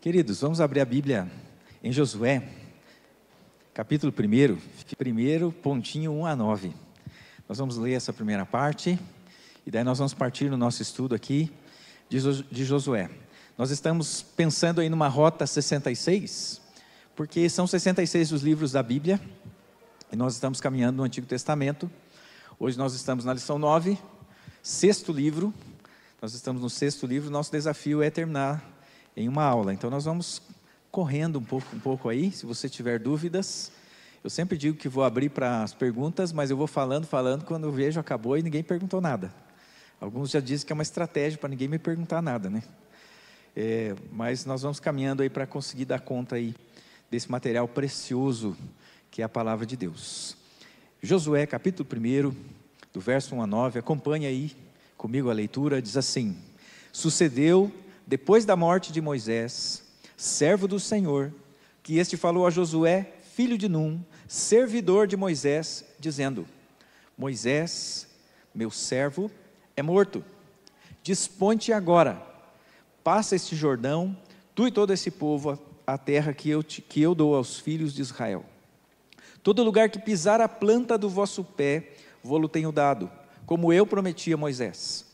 Queridos, vamos abrir a Bíblia em Josué, capítulo 1, pontinho 1 a 9. Nós vamos ler essa primeira parte, e daí nós vamos partir no nosso estudo aqui de Josué. Nós estamos pensando aí numa rota 66, porque são 66 os livros da Bíblia, e nós estamos caminhando no Antigo Testamento. Hoje nós estamos na lição 9, sexto livro. Nós estamos no sexto livro, nosso desafio é terminar em uma aula. Então nós vamos correndo um pouco aí. Se você tiver dúvidas, eu sempre digo que vou abrir para as perguntas, mas eu vou falando, quando eu vejo acabou e ninguém perguntou nada. Alguns já dizem que é uma estratégia para ninguém me perguntar nada, né? Mas nós vamos caminhando aí para conseguir dar conta aí desse material precioso que é a palavra de Deus. Josué, capítulo 1, do verso 1 a 9, acompanhe aí comigo a leitura, diz assim: Sucedeu, depois da morte de Moisés, servo do Senhor, que este falou a Josué, filho de Num, servidor de Moisés, dizendo: Moisés, meu servo, é morto. Dispõe-te agora, passa este Jordão, tu e todo esse povo, a terra que eu dou aos filhos de Israel. Todo lugar que pisar a planta do vosso pé, vô-lo tenho dado, como eu prometi a Moisés.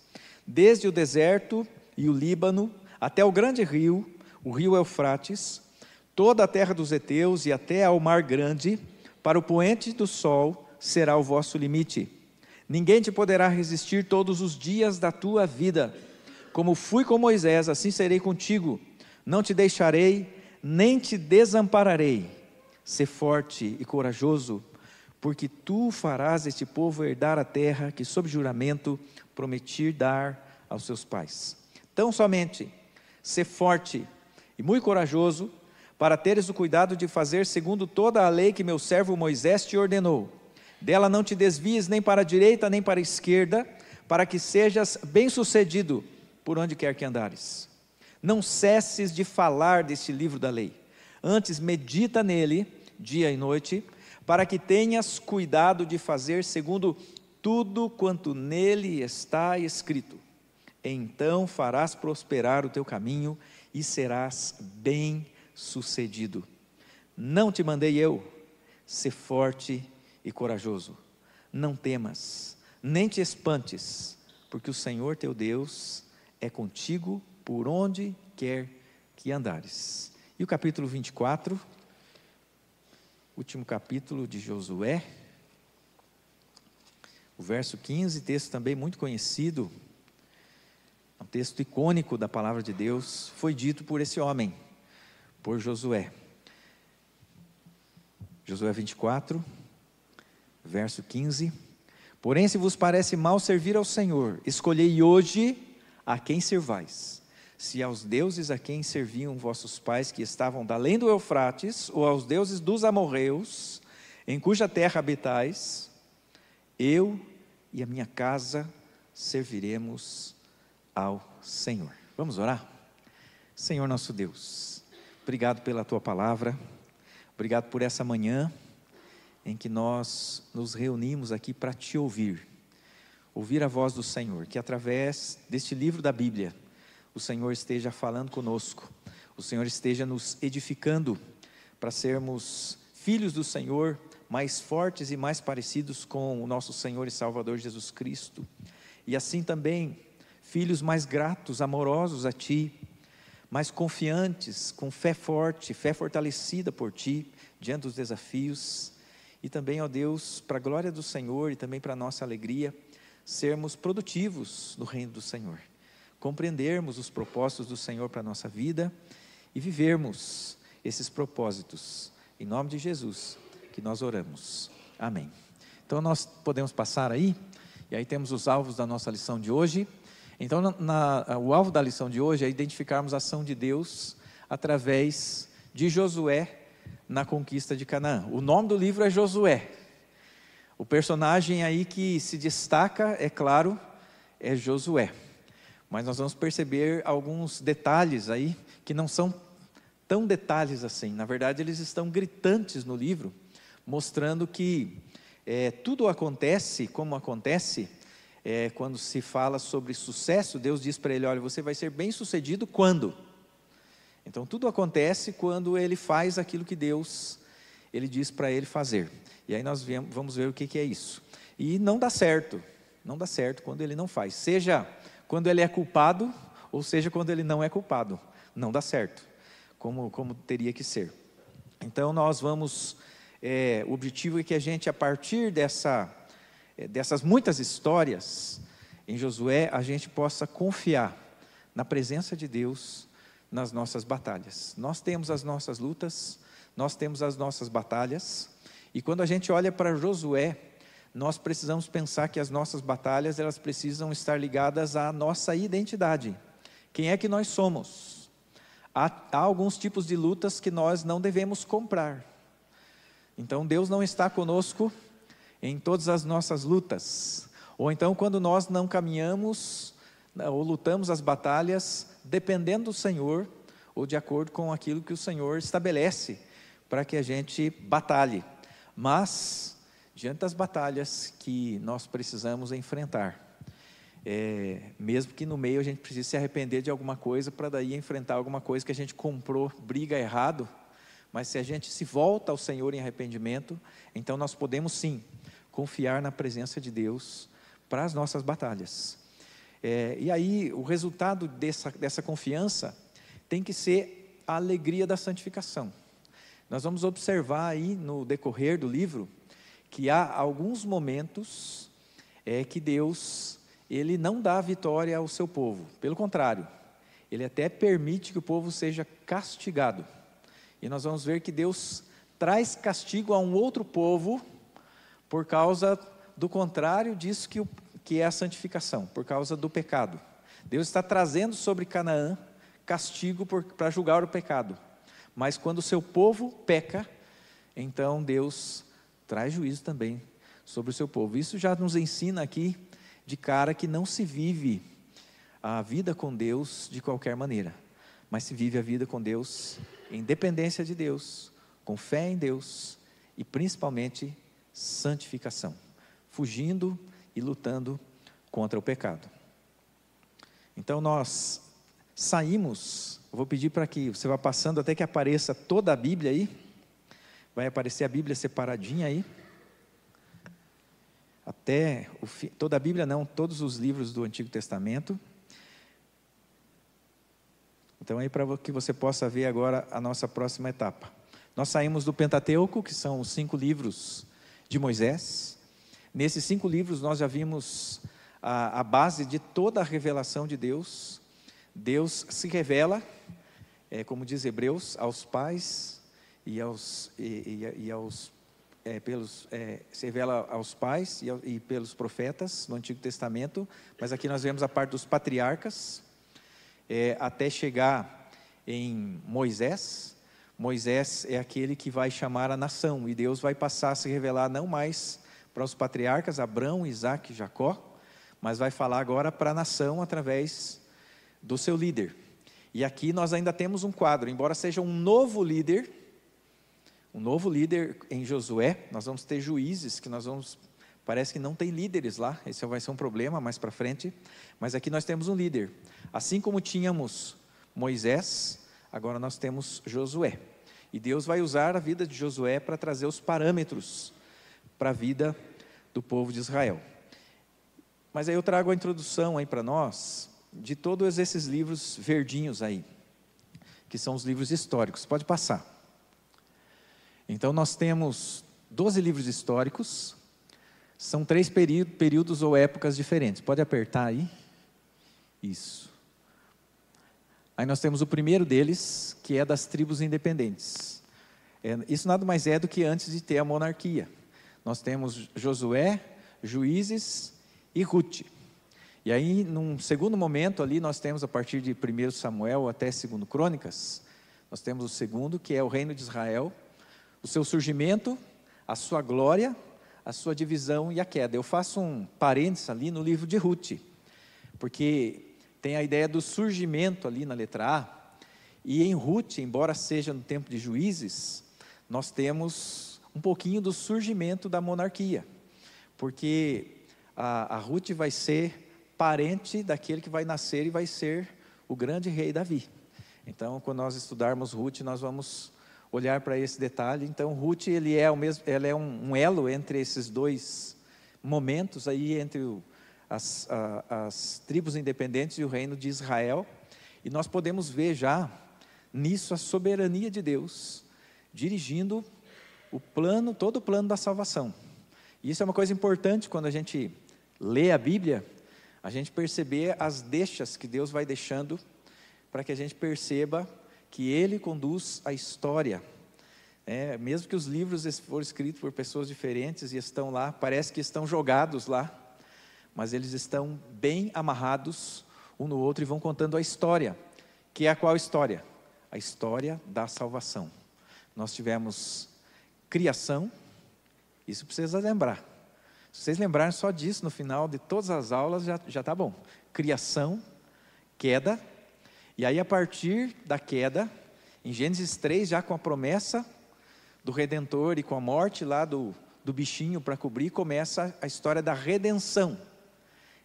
Desde o deserto e o Líbano, até o grande rio, o rio Eufrates, toda a terra dos heteus e até ao mar grande, para o poente do sol será o vosso limite. Ninguém te poderá resistir todos os dias da tua vida. Como fui com Moisés, assim serei contigo. Não te deixarei, nem te desampararei. Sê forte e corajoso, porque tu farás este povo herdar a terra que, sob juramento, prometi dar aos seus pais. Tão somente, sê forte e muito corajoso, para teres o cuidado de fazer segundo toda a lei que meu servo Moisés te ordenou. Dela não te desvies nem para a direita nem para a esquerda, para que sejas bem-sucedido por onde quer que andares. Não cesses de falar deste livro da lei, antes medita nele dia e noite, para que tenhas cuidado de fazer segundo tudo quanto nele está escrito. Então farás prosperar o teu caminho e serás bem-sucedido. Não te mandei eu? Sê forte e corajoso. Não temas, nem te espantes, porque o Senhor teu Deus é contigo por onde quer que andares. E o capítulo 24, último capítulo de Josué, o verso 15, texto também muito conhecido, um texto icônico da palavra de Deus, foi dito por esse homem, por Josué. Josué 24, verso 15: Porém, se vos parece mal servir ao Senhor, escolhei hoje a quem servais. Se aos deuses a quem serviam vossos pais, que estavam da além do Eufrates, ou aos deuses dos amorreus, em cuja terra habitais, eu e a minha casa serviremos ao Senhor. Vamos orar? Senhor nosso Deus, obrigado pela tua palavra, obrigado por essa manhã em que nós nos reunimos aqui para te ouvir a voz do Senhor, que através deste livro da Bíblia, o Senhor esteja falando conosco, o Senhor esteja nos edificando para sermos filhos do Senhor, mais fortes e mais parecidos com o nosso Senhor e Salvador Jesus Cristo, e assim também filhos mais gratos, amorosos a Ti, mais confiantes, com fé forte, fé fortalecida por Ti, diante dos desafios, e também, ó Deus, para a glória do Senhor e também para a nossa alegria, sermos produtivos no reino do Senhor, compreendermos os propósitos do Senhor para a nossa vida e vivermos esses propósitos, em nome de Jesus que nós oramos, amém. Então nós podemos passar aí, e aí temos os alvos da nossa lição de hoje. Então o alvo da lição de hoje é identificarmos a ação de Deus através de Josué na conquista de Canaã. O nome do livro é Josué. O personagem aí que se destaca, é claro, é Josué. Mas nós vamos perceber alguns detalhes aí, que não são tão detalhes assim. Na verdade, eles estão gritantes no livro, mostrando que tudo acontece como acontece. Quando se fala sobre sucesso, Deus diz para ele: olha, você vai ser bem sucedido quando? Então tudo acontece quando ele faz aquilo que Deus, ele diz para ele fazer. E aí nós vamos ver o que é isso. E não dá certo quando ele não faz. Seja quando ele é culpado, ou seja quando ele não é culpado. Não dá certo, como teria que ser. Então nós vamos, o objetivo é que a gente, a partir dessas muitas histórias em Josué, a gente possa confiar na presença de Deus nas nossas batalhas. Nós temos as nossas lutas, nós temos as nossas batalhas, e quando a gente olha para Josué, nós precisamos pensar que as nossas batalhas, elas precisam estar ligadas à nossa identidade. Quem é que nós somos? Há alguns tipos de lutas que nós não devemos comprar. Então Deus não está conosco em todas as nossas lutas. Ou então quando nós não caminhamos ou lutamos as batalhas dependendo do Senhor, ou de acordo com aquilo que o Senhor estabelece para que a gente batalhe. Mas diante das batalhas que nós precisamos enfrentar, mesmo que no meio a gente precise se arrepender de alguma coisa para daí enfrentar alguma coisa que a gente comprou, briga errado, mas se a gente se volta ao Senhor em arrependimento, então nós podemos sim confiar na presença de Deus para as nossas batalhas. E aí o resultado dessa confiança tem que ser a alegria da santificação. Nós vamos observar aí no decorrer do livro que há alguns momentos que Deus, ele não dá vitória ao seu povo. Pelo contrário, ele até permite que o povo seja castigado. E nós vamos ver que Deus traz castigo a um outro povo por causa do contrário disso que é a santificação, por causa do pecado. Deus está trazendo sobre Canaã castigo para julgar o pecado. Mas quando o seu povo peca, então Deus traz juízo também sobre o seu povo. Isso já nos ensina aqui de cara que não se vive a vida com Deus de qualquer maneira, mas se vive a vida com Deus em dependência de Deus, com fé em Deus e principalmente santificação, fugindo e lutando contra o pecado. Então nós saímos, eu vou pedir para que você vá passando até que apareça toda a Bíblia aí, vai aparecer a Bíblia separadinha aí, até toda a Bíblia não, todos os livros do Antigo Testamento. Então aí para que você possa ver agora a nossa próxima etapa. Nós saímos do Pentateuco, que são os 5 livros de Moisés. Nesses 5 livros nós já vimos a base de toda a revelação de Deus. Deus se revela, como diz Hebreus, aos pais se revela aos pais e pelos profetas no Antigo Testamento, mas aqui nós vemos a parte dos patriarcas, até chegar em Moisés. Moisés é aquele que vai chamar a nação, e Deus vai passar a se revelar não mais para os patriarcas, Abraão, Isaque e Jacó, mas vai falar agora para a nação através do seu líder. E aqui nós ainda temos um quadro, embora seja um novo líder em Josué, nós vamos ter juízes, parece que não tem líderes lá, esse vai ser um problema mais para frente, mas aqui nós temos um líder. Assim como tínhamos Moisés, agora nós temos Josué. E Deus vai usar a vida de Josué para trazer os parâmetros para a vida do povo de Israel. Mas aí eu trago a introdução aí para nós, de todos esses livros verdinhos aí, que são os livros históricos. Pode passar. Então nós temos 12 livros históricos, são 3 períodos ou épocas diferentes. Pode apertar aí. Isso. Aí nós temos o primeiro deles, que é das tribos independentes. Isso nada mais é do que antes de ter a monarquia. Nós temos Josué, Juízes e Rute. E aí, num segundo momento ali, nós temos a partir de 1 Samuel até 2 Crônicas, nós temos o segundo, que é o reino de Israel, o seu surgimento, a sua glória, a sua divisão e a queda. Eu faço um parênteses ali no livro de Rute, porque tem a ideia do surgimento ali na letra A, e em Rute, embora seja no tempo de Juízes, nós temos um pouquinho do surgimento da monarquia, porque a Rute vai ser parente daquele que vai nascer e vai ser o grande rei Davi. Então, quando nós estudarmos Ruth, nós vamos olhar para esse detalhe. Então, Ruth, ela é um elo entre esses dois momentos aí, entre as tribos independentes e o reino de Israel. E nós podemos ver já nisso a soberania de Deus, dirigindo todo o plano da salvação. E isso é uma coisa importante quando a gente lê a Bíblia, a gente perceber as deixas que Deus vai deixando, para que a gente perceba que Ele conduz a história. Mesmo que os livros foram escritos por pessoas diferentes e estão lá, parece que estão jogados lá, mas eles estão bem amarrados um no outro e vão contando a história, que é a qual história? A história da salvação. Nós tivemos criação, isso precisa lembrar. Se vocês lembrarem só disso no final de todas as aulas, já está bom. Criação, queda, e aí a partir da queda, em Gênesis 3, já com a promessa do Redentor e com a morte lá do bichinho para cobrir, começa a história da redenção.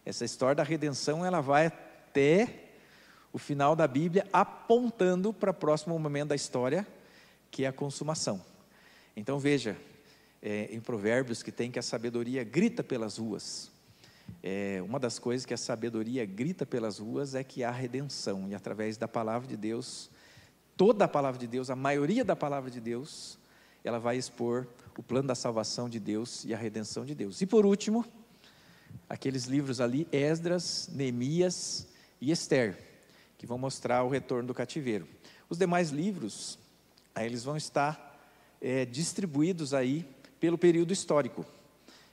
Essa história da redenção, ela vai até o final da Bíblia, apontando para o próximo momento da história, que é a consumação. Então veja, em Provérbios que tem que a sabedoria grita pelas ruas. Uma das coisas que a sabedoria grita pelas ruas é que há redenção, e através da palavra de Deus, toda a palavra de Deus, a maioria da palavra de Deus, ela vai expor o plano da salvação de Deus e a redenção de Deus. E por último, aqueles livros ali, Esdras, Neemias e Ester, que vão mostrar o retorno do cativeiro. Os demais livros, aí eles vão estar distribuídos aí pelo período histórico.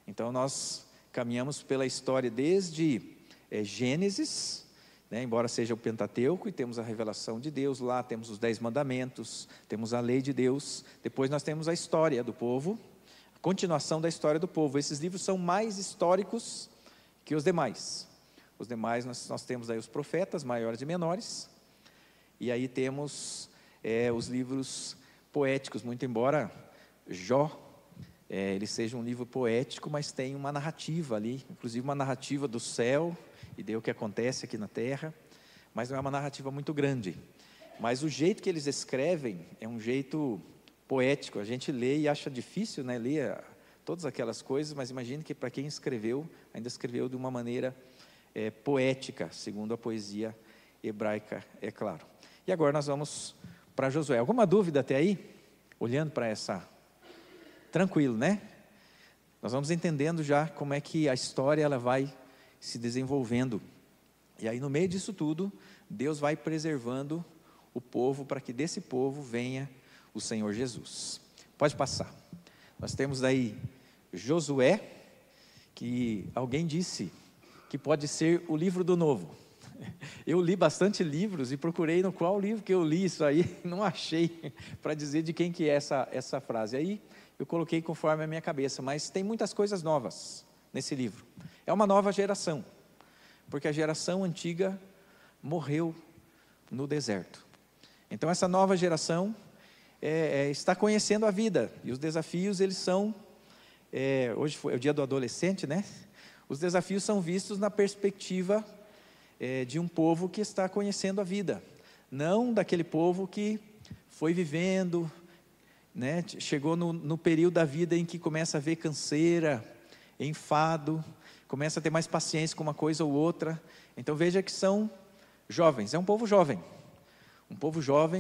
Então nós caminhamos pela história desde Gênesis, embora seja o Pentateuco, e temos a revelação de Deus lá, temos os 10 mandamentos, temos a lei de Deus, depois nós temos a história do povo, a continuação da história do povo. Esses livros são mais históricos que os demais. Os demais nós temos aí os profetas, maiores e menores, e aí temos os livros poéticos, muito embora Jó, ele seja um livro poético, mas tem uma narrativa ali, inclusive uma narrativa do céu, e de o que acontece aqui na terra, mas não é uma narrativa muito grande. Mas o jeito que eles escrevem é um jeito poético. A gente lê e acha difícil, ler todas aquelas coisas, mas imagine que para quem escreveu, ainda escreveu de uma maneira poética, segundo a poesia hebraica, é claro. E agora nós vamos para Josué. Alguma dúvida até aí? Olhando para essa... Tranquilo, né? Nós vamos entendendo já como é que a história ela vai se desenvolvendo. E aí no meio disso tudo, Deus vai preservando o povo, para que desse povo venha o Senhor Jesus. Pode passar. Nós temos aí Josué, que alguém disse que pode ser o livro do novo. Eu li bastante livros e procurei no qual livro que eu li isso aí, não achei para dizer de quem que é essa frase. Aí eu coloquei conforme a minha cabeça, mas tem muitas coisas novas nesse livro. É uma nova geração, porque a geração antiga morreu no deserto. Então essa nova geração está conhecendo a vida, e os desafios eles são, hoje foi o dia do adolescente, né? Os desafios são vistos na perspectiva de um povo que está conhecendo a vida, não daquele povo que foi vivendo, chegou no período da vida em que começa a ver canseira, enfado, começa a ter mais paciência com uma coisa ou outra. Então veja que são jovens, é um povo jovem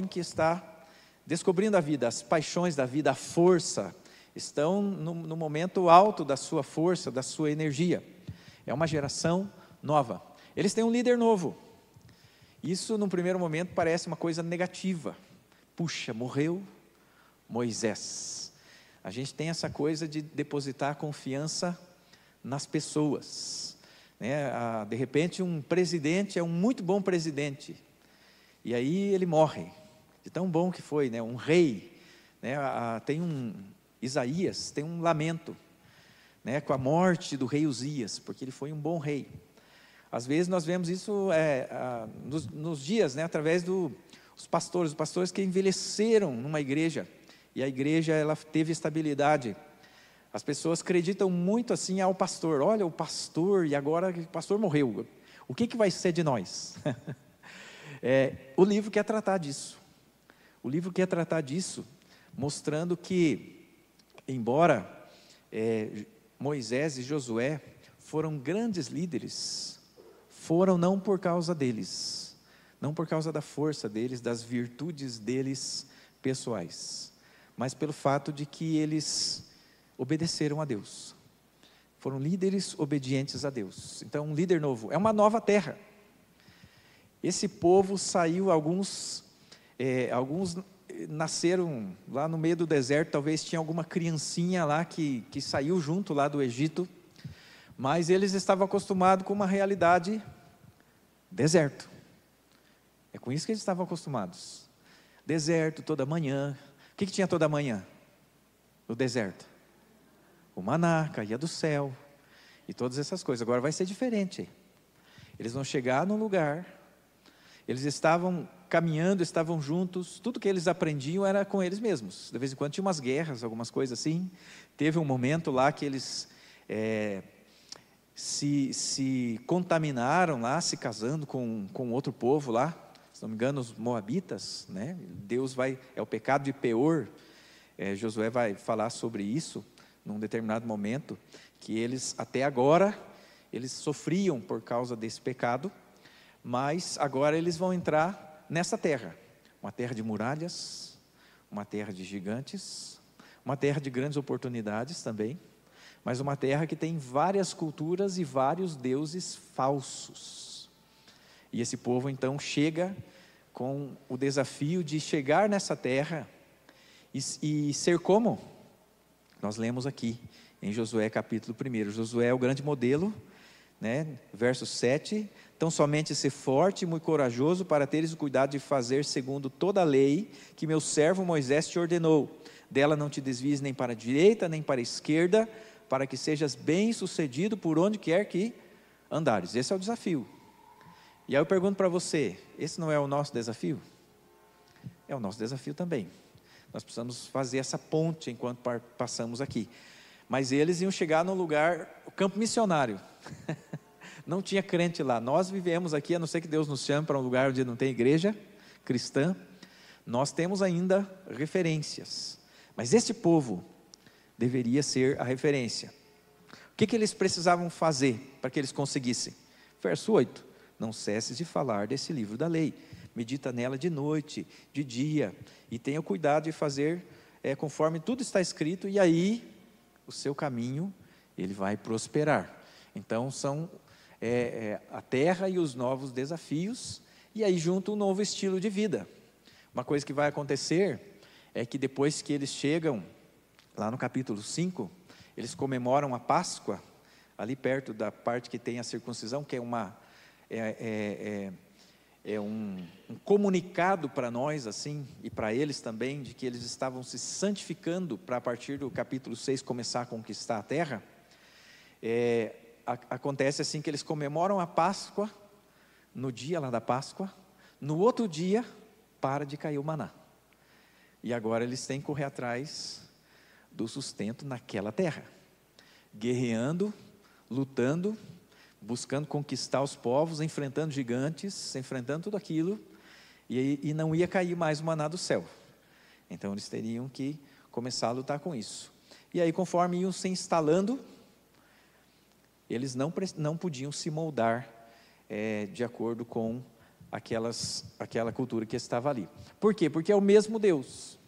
que está descobrindo a vida, as paixões da vida, a força, estão no momento alto da sua força, da sua energia. É uma geração nova. Eles têm um líder novo. Isso, num primeiro momento, parece uma coisa negativa. Puxa, morreu Moisés. A gente tem essa coisa de depositar confiança nas pessoas, de repente um presidente é um muito bom presidente, e aí ele morre, de tão bom que foi, um rei, tem Isaías tem um lamento, com a morte do rei Uzias, porque ele foi um bom rei. Às vezes nós vemos isso nos dias, através dos pastores, os pastores que envelheceram numa igreja, e a igreja ela teve estabilidade. As pessoas acreditam muito assim ao pastor, olha o pastor, e agora o pastor morreu, o que vai ser de nós? O livro quer tratar disso. O livro quer tratar disso, mostrando que, embora Moisés e Josué foram grandes líderes, foram não por causa deles, não por causa da força deles, das virtudes deles pessoais, mas pelo fato de que eles obedeceram a Deus. Foram líderes obedientes a Deus. Então, um líder novo, é uma nova terra. Esse povo saiu, alguns nasceram lá no meio do deserto, talvez tinha alguma criancinha lá que saiu junto lá do Egito, mas eles estavam acostumados com uma realidade deserto. É com isso que eles estavam acostumados. Deserto toda manhã. O que tinha toda manhã no deserto? O maná caía do céu e todas essas coisas. Agora vai ser diferente. Eles vão chegar num lugar, eles estavam caminhando, estavam juntos, tudo que eles aprendiam era com eles mesmos. De vez em quando tinha umas guerras, algumas coisas assim. Teve um momento lá que eles se contaminaram lá, se casando com outro povo lá, se não me engano os moabitas, né? É o pecado de Peor. Josué vai falar sobre isso num determinado momento, que eles até agora eles sofriam por causa desse pecado, mas agora eles vão entrar nessa terra, uma terra de muralhas, uma terra de gigantes, uma terra de grandes oportunidades também, mas uma terra que tem várias culturas e vários deuses falsos. E esse povo então chega com o desafio de chegar nessa terra e ser como? Nós lemos aqui em Josué capítulo 1. Josué é o grande modelo, né? Verso 7, então somente ser forte e muito corajoso para teres o cuidado de fazer segundo toda a lei que meu servo Moisés te ordenou. Dela não te desvies nem para a direita nem para a esquerda, para que sejas bem sucedido por onde quer que andares. Esse é o desafio. E aí eu pergunto para você, esse não é o nosso desafio? É o nosso desafio também. Nós precisamos fazer essa ponte enquanto passamos aqui. Mas eles iam chegar num lugar, o campo missionário. Não tinha crente lá. Nós vivemos aqui, a não ser que Deus nos chame para um lugar onde não tem igreja cristã. Nós temos ainda referências. Mas este povo deveria ser a referência. O que eles precisavam fazer para que eles conseguissem? Verso 8. Não cesses de falar desse livro da lei. Medita nela de noite, de dia, e tenha cuidado de fazer conforme tudo está escrito, e aí o seu caminho ele vai prosperar. Então são a terra e os novos desafios, e aí junto um novo estilo de vida. Uma coisa que vai acontecer é que depois que eles chegam lá no capítulo 5, eles comemoram a Páscoa, ali perto da parte que tem a circuncisão, que é um comunicado para nós assim, e para eles também, de que eles estavam se santificando para a partir do capítulo 6 começar a conquistar a terra. Acontece assim que eles comemoram a Páscoa, no dia lá da Páscoa, no outro dia para de cair o maná, e agora eles têm que correr atrás do sustento naquela terra, guerreando, lutando, buscando conquistar os povos, enfrentando gigantes, enfrentando tudo aquilo, e não ia cair mais o maná do céu. Então eles teriam que começar a lutar com isso. E aí, conforme iam se instalando, eles não podiam se moldar de acordo com aquela cultura que estava ali. Por quê? Porque é o mesmo Deus,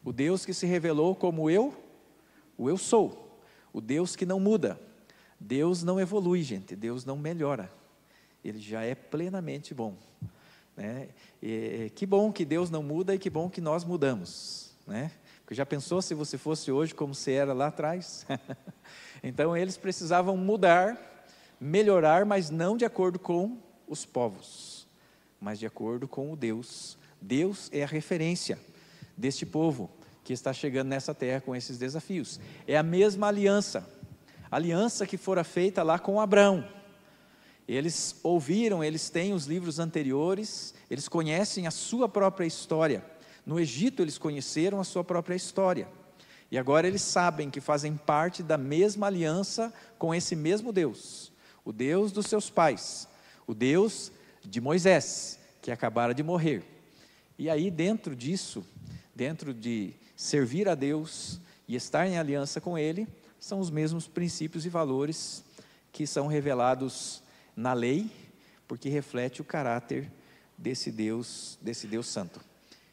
o Deus que se revelou como o eu sou, o Deus que não muda. Deus não evolui, gente, Deus não melhora, Ele já é plenamente bom, né? Que bom que Deus não muda e que bom que nós mudamos, né? Porque já pensou se você fosse hoje como você era lá atrás? Então eles precisavam mudar, melhorar, mas não de acordo com os povos, mas de acordo com o Deus. Deus é a referência deste povo que está chegando nessa terra com esses desafios. É a mesma aliança que fora feita lá com Abraão. Eles ouviram, eles têm os livros anteriores, eles conhecem a sua própria história. No Egito eles conheceram a sua própria história, e agora eles sabem que fazem parte da mesma aliança com esse mesmo Deus, o Deus dos seus pais, o Deus de Moisés, que acabara de morrer. E aí, dentro disso, dentro de servir a Deus e estar em aliança com Ele, são os mesmos princípios e valores que são revelados na lei, porque reflete o caráter desse Deus santo.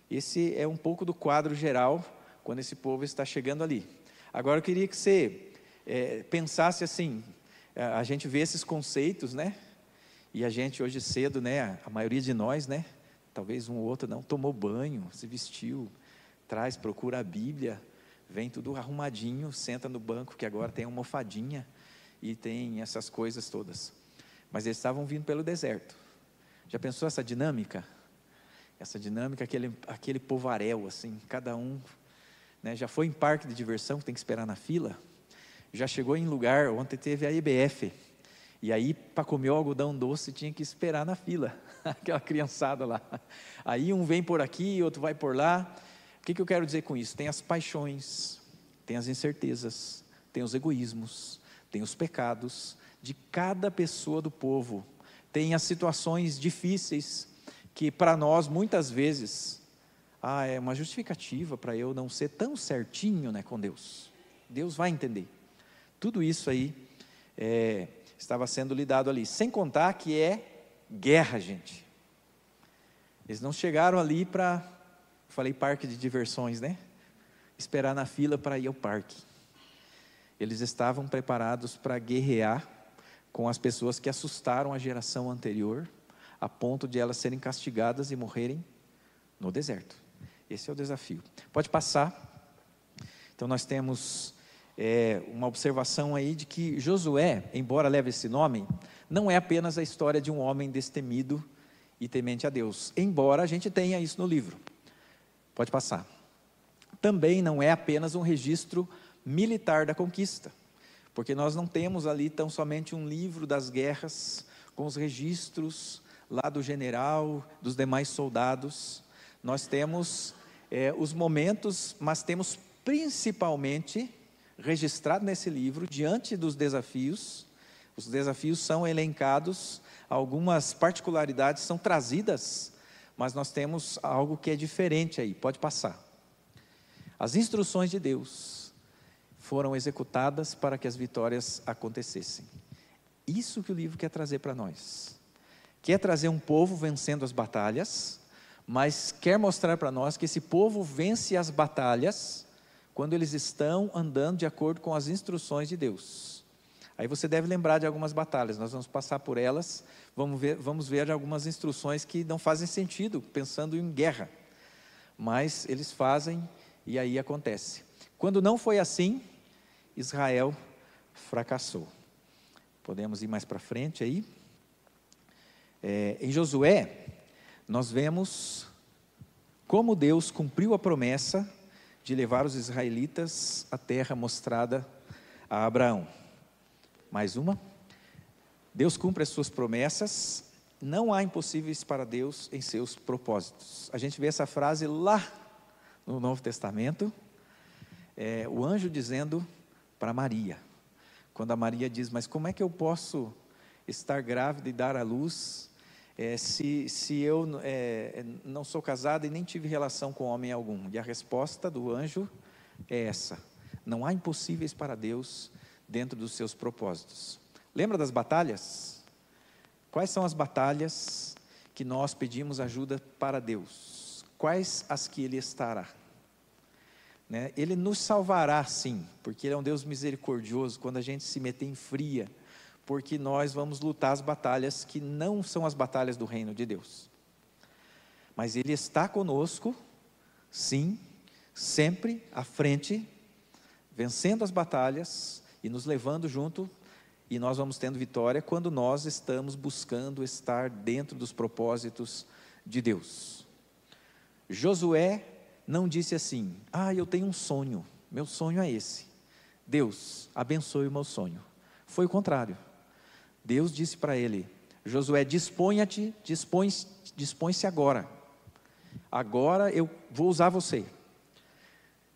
Esse é um pouco do quadro geral, quando esse povo está chegando ali. Agora eu queria que você pensasse assim, a gente vê esses conceitos, né? E a gente hoje cedo, né? A maioria de nós, né? Talvez um ou outro não tomou banho, se vestiu, procura a Bíblia, vem tudo arrumadinho, senta no banco que agora tem uma almofadinha e tem essas coisas todas. Mas eles estavam vindo pelo deserto. Já pensou essa dinâmica? Essa dinâmica, aquele povaréu assim, cada um, né? Já foi em parque de diversão que tem que esperar na fila? Já chegou em lugar, ontem teve a EBF, e aí para comer o algodão doce tinha que esperar na fila, aquela criançada lá. Aí um vem por aqui, outro vai por lá. O que eu quero dizer com isso? Tem as paixões, tem as incertezas, tem os egoísmos, tem os pecados de cada pessoa do povo, tem as situações difíceis, que para nós muitas vezes, é uma justificativa para eu não ser tão certinho, né, com Deus. Deus vai entender. Tudo isso aí estava sendo lidado ali, sem contar que é guerra, gente. Eles não chegaram ali para, falei parque de diversões, né? Esperar na fila para ir ao parque. Eles estavam preparados para guerrear com as pessoas que assustaram a geração anterior, a ponto de elas serem castigadas e morrerem no deserto. Esse é o desafio. Pode passar. Então nós temos uma observação aí de que Josué, embora leve esse nome, não é apenas a história de um homem destemido e temente a Deus, embora a gente tenha isso no livro. Pode passar. Também não é apenas um registro militar da conquista, porque nós não temos ali tão somente um livro das guerras, com os registros lá do general, dos demais soldados. Nós temos os momentos, mas temos principalmente registrado nesse livro, diante dos desafios. Os desafios são elencados, algumas particularidades são trazidas, mas nós temos algo que é diferente aí, pode passar. As instruções de Deus foram executadas para que as vitórias acontecessem. Isso que o livro quer trazer para nós. Quer trazer um povo vencendo as batalhas, mas quer mostrar para nós que esse povo vence as batalhas quando eles estão andando de acordo com as instruções de Deus. Aí você deve lembrar de algumas batalhas, nós vamos passar por elas, vamos ver algumas instruções que não fazem sentido, pensando em guerra, mas eles fazem e aí acontece. Quando não foi assim, Israel fracassou. Podemos ir mais para frente aí. Em Josué, nós vemos como Deus cumpriu a promessa de levar os israelitas à terra mostrada a Abraão. Mais uma. Deus cumpre as suas promessas, não há impossíveis para Deus em seus propósitos. A gente vê essa frase lá no Novo Testamento, o anjo dizendo para Maria, quando a Maria diz, mas como é que eu posso estar grávida e dar à luz, se eu não sou casada e nem tive relação com homem algum? E a resposta do anjo é essa: não há impossíveis para Deus dentro dos seus propósitos. Lembra das batalhas? Quais são as batalhas que nós pedimos ajuda para Deus? Quais as que Ele estará? Ele nos salvará sim, porque Ele é um Deus misericordioso, quando a gente se meter em fria, porque nós vamos lutar as batalhas que não são as batalhas do reino de Deus. Mas Ele está conosco, sim, sempre à frente, vencendo as batalhas e nos levando junto, e nós vamos tendo vitória quando nós estamos buscando estar dentro dos propósitos de Deus. Josué não disse assim, eu tenho um sonho, meu sonho é esse, Deus abençoe o meu sonho. Foi o contrário. Deus disse para ele, Josué, disponha-te, dispõe-se agora eu vou usar você,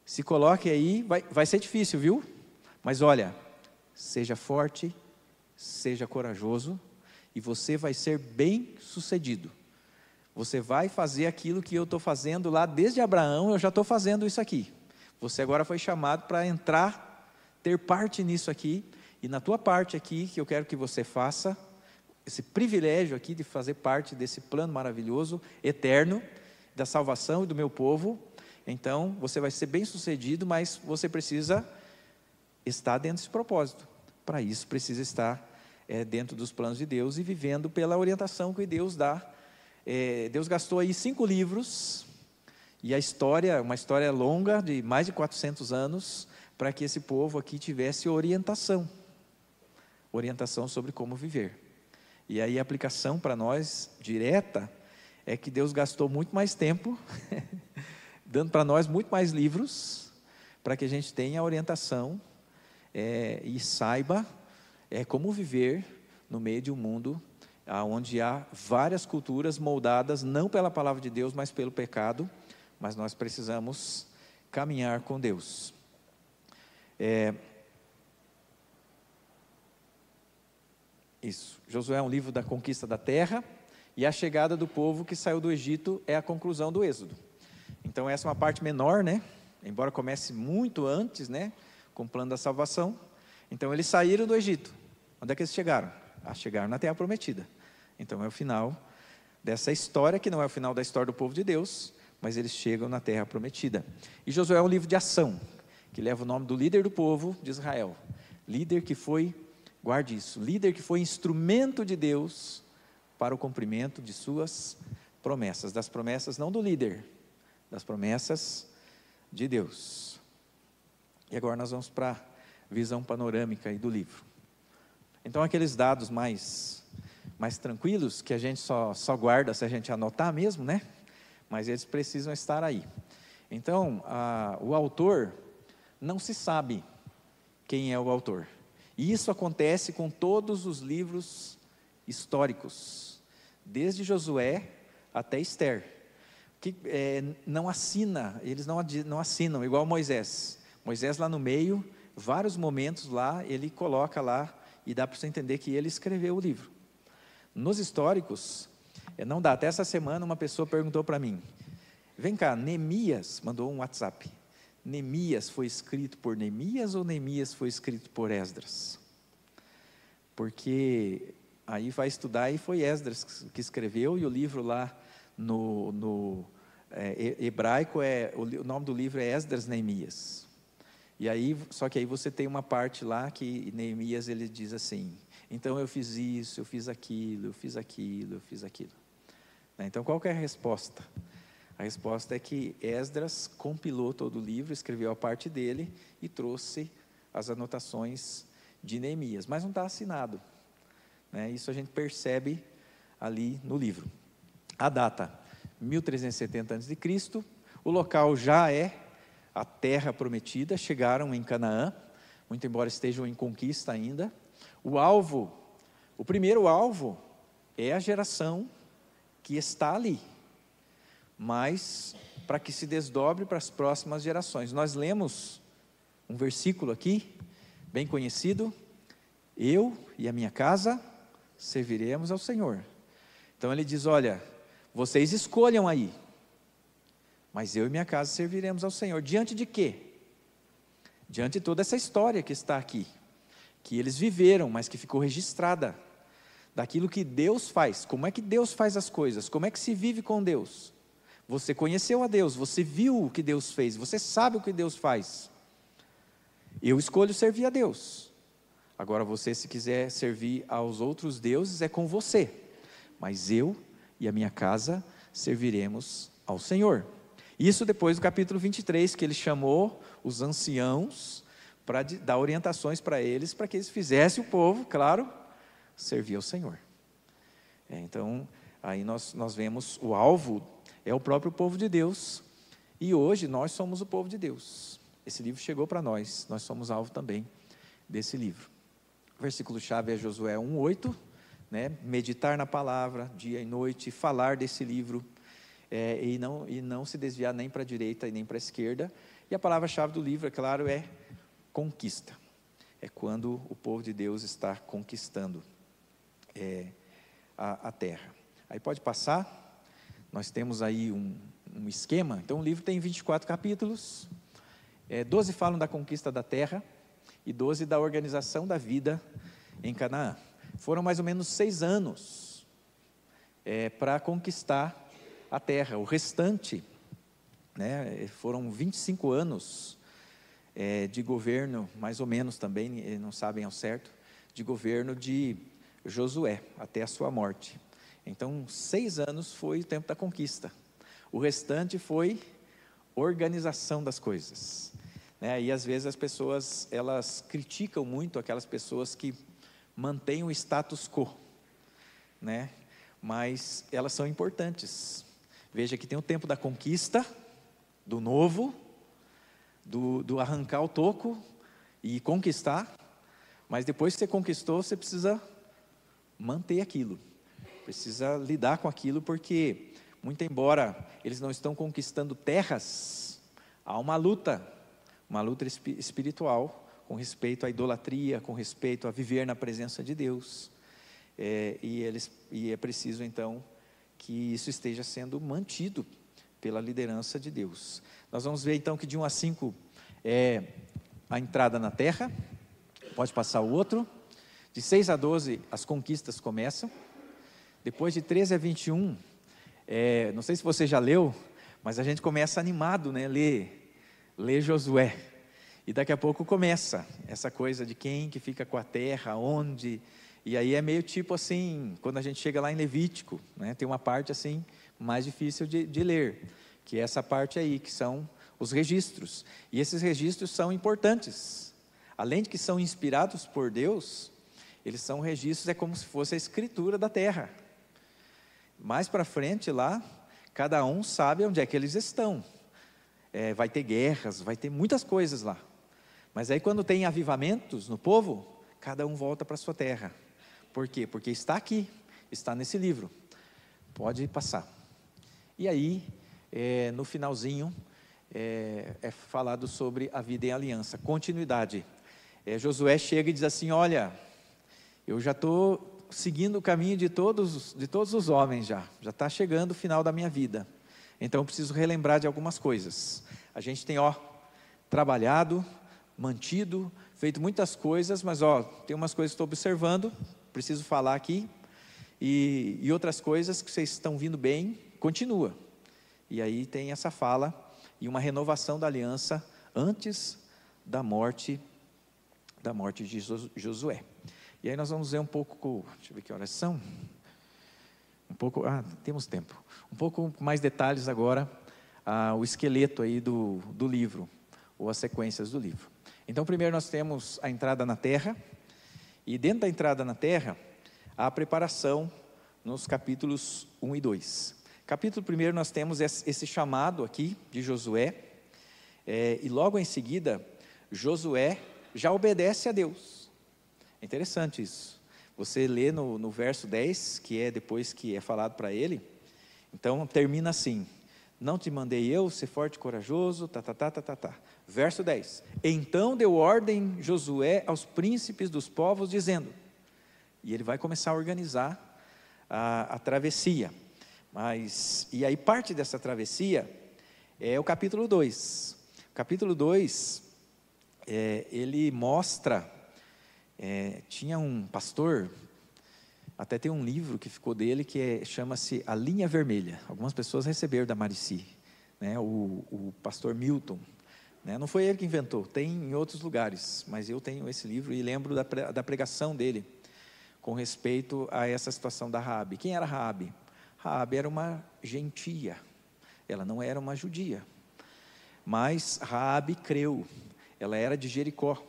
se coloque aí, vai ser difícil, viu? Mas olha, seja forte, seja corajoso, e você vai ser bem sucedido. Você vai fazer aquilo que eu estou fazendo lá desde Abraão, eu já estou fazendo isso aqui. Você agora foi chamado para entrar, ter parte nisso aqui, e na tua parte aqui, que eu quero que você faça, esse privilégio aqui de fazer parte desse plano maravilhoso, eterno, da salvação e do meu povo. Então, você vai ser bem sucedido, mas você precisa estar dentro desse propósito. Para isso, precisa estar dentro dos planos de Deus e vivendo pela orientação que Deus dá. Deus gastou aí 5 livros, e a história, uma história longa, de mais de 400 anos, para que esse povo aqui tivesse orientação sobre como viver. E aí a aplicação para nós, direta, é que Deus gastou muito mais tempo, dando para nós muito mais livros, para que a gente tenha a orientação e saiba como viver no meio de um mundo onde há várias culturas moldadas, não pela palavra de Deus, mas pelo pecado, mas nós precisamos caminhar com Deus. Isso, Josué é um livro da conquista da terra, e a chegada do povo que saiu do Egito é a conclusão do Êxodo. Então essa é uma parte menor, né? Embora comece muito antes, né? Com o plano da salvação. Então eles saíram do Egito. Onde é que eles chegaram? Chegaram na Terra Prometida. Então é o final dessa história, que não é o final da história do povo de Deus, mas eles chegam na Terra Prometida. E Josué é um livro de ação, que leva o nome do líder do povo de Israel. Líder que foi, guarde isso, líder que foi instrumento de Deus para o cumprimento de suas promessas. Das promessas não do líder, das promessas de Deus. E agora nós vamos para a visão panorâmica aí do livro. Então aqueles dados mais tranquilos, que a gente só guarda se a gente anotar mesmo, né? Mas eles precisam estar aí. Então, o autor, não se sabe quem é o autor. E isso acontece com todos os livros históricos, desde Josué até Esther, que não assina, eles não assinam, igual Moisés. Moisés lá no meio, vários momentos lá, ele coloca lá, e dá para você entender que ele escreveu o livro. Nos históricos, não dá. Até essa semana uma pessoa perguntou para mim, vem cá, Neemias, mandou um WhatsApp, Neemias foi escrito por Neemias ou Neemias foi escrito por Esdras? Porque aí vai estudar e foi Esdras que escreveu, e o livro lá no hebraico, o nome do livro é Esdras Neemias. E aí, só que aí você tem uma parte lá que Neemias ele diz assim, então eu fiz isso, eu fiz aquilo, eu fiz aquilo, eu fiz aquilo. Então qual que é a resposta? A resposta é que Esdras compilou todo o livro, escreveu a parte dele e trouxe as anotações de Neemias, mas não está assinado. Isso a gente percebe ali no livro. A data, 1370 a.C., o local já é a terra prometida, chegaram em Canaã, muito embora estejam em conquista ainda. O primeiro alvo é a geração que está ali, mas para que se desdobre para as próximas gerações. Nós lemos um versículo aqui, bem conhecido, eu e a minha casa serviremos ao Senhor. Então ele diz, olha, vocês escolham aí, mas eu e minha casa serviremos ao Senhor. Diante de quê? Diante de toda essa história que está aqui, que eles viveram, mas que ficou registrada, daquilo que Deus faz. Como é que Deus faz as coisas? Como é que se vive com Deus? Você conheceu a Deus, você viu o que Deus fez, você sabe o que Deus faz. Eu escolho servir a Deus. Agora você, se quiser servir aos outros deuses, é com você. Mas eu e a minha casa serviremos ao Senhor. Isso depois do capítulo 23, que ele chamou os anciãos para dar orientações para eles, para que eles fizessem o povo, claro, servir ao Senhor. Então, aí nós vemos o alvo, é o próprio povo de Deus, e hoje nós somos o povo de Deus. Esse livro chegou para nós somos alvo também desse livro. O versículo-chave é Josué 1:8, meditar na palavra, dia e noite, falar desse livro, e não se desviar nem para a direita e nem para a esquerda. E a palavra-chave do livro, é claro, é conquista. É quando o povo de Deus está conquistando a terra. Aí pode passar. nós temos aí um esquema. Então o livro tem 24 capítulos, 12 falam da conquista da terra e 12 da organização da vida em Canaã. Foram mais ou menos 6 anos para conquistar a terra. O restante, né, foram 25 anos de governo, mais ou menos também, não sabem ao certo, de governo de Josué, até a sua morte. Então, 6 anos foi o tempo da conquista. O restante foi organização das coisas, né? E às vezes as pessoas, elas criticam muito aquelas pessoas que mantêm o status quo, né? Mas elas são importantes. Veja que tem o tempo da conquista, do novo, do arrancar o toco e conquistar, mas depois que você conquistou, você precisa manter aquilo, precisa lidar com aquilo, porque, muito embora eles não estão conquistando terras, há uma luta espiritual, com respeito à idolatria, com respeito a viver na presença de Deus, e é preciso então, que isso esteja sendo mantido, pela liderança de Deus. Nós vamos ver então que de 1 a 5, é a entrada na terra, pode passar o outro, de 6 a 12, as conquistas começam, depois de 13 a 21, não sei se você já leu, mas a gente começa animado, né, ler Josué, e daqui a pouco começa, essa coisa de quem que fica com a terra, onde, e aí é meio tipo assim, quando a gente chega lá em Levítico, né, tem uma parte assim, mais difícil de ler, que é essa parte aí, que são os registros, e esses registros são importantes, além de que são inspirados por Deus, eles são registros, é como se fosse a escritura da terra. Mais para frente lá, cada um sabe onde é que eles estão, vai ter guerras, vai ter muitas coisas lá, mas aí quando tem avivamentos no povo, cada um volta para a sua terra. Por quê? Porque está aqui, está nesse livro, pode passar. E aí, no finalzinho, é falado sobre a vida em aliança, continuidade. Josué chega e diz assim: olha, eu já estou seguindo o caminho de todos os homens, já está chegando o final da minha vida, então eu preciso relembrar de algumas coisas. A gente tem trabalhado, mantido, feito muitas coisas, mas tem umas coisas que estou observando, preciso falar aqui, e outras coisas que vocês estão vindo bem, continua. E aí tem essa fala, e uma renovação da aliança, antes da morte de Josué. E aí nós vamos ver um pouco, deixa eu ver que horas são, temos tempo, um pouco mais detalhes agora, o esqueleto aí do livro, ou as sequências do livro. Então primeiro nós temos a entrada na terra, e dentro da entrada na terra, a preparação nos capítulos 1 e 2. Capítulo 1 nós temos esse chamado aqui de Josué, e logo em seguida, Josué já obedece a Deus. É interessante isso. Você lê no verso 10, que é depois que é falado para ele, então termina assim: não te mandei eu ser forte e corajoso, Verso 10, então deu ordem Josué aos príncipes dos povos, dizendo, e ele vai começar a organizar a travessia, e aí parte dessa travessia é o capítulo 2, capítulo 2, ele mostra, tinha um pastor, até tem um livro que ficou dele, que chama-se A Linha Vermelha, algumas pessoas receberam da Marici, né, o pastor Milton, né, não foi ele que inventou, tem em outros lugares, mas eu tenho esse livro e lembro da pregação dele, com respeito a essa situação da Raabe. Quem era Raabe? Raabe era uma gentia, ela não era uma judia, mas Raabe creu, ela era de Jericó,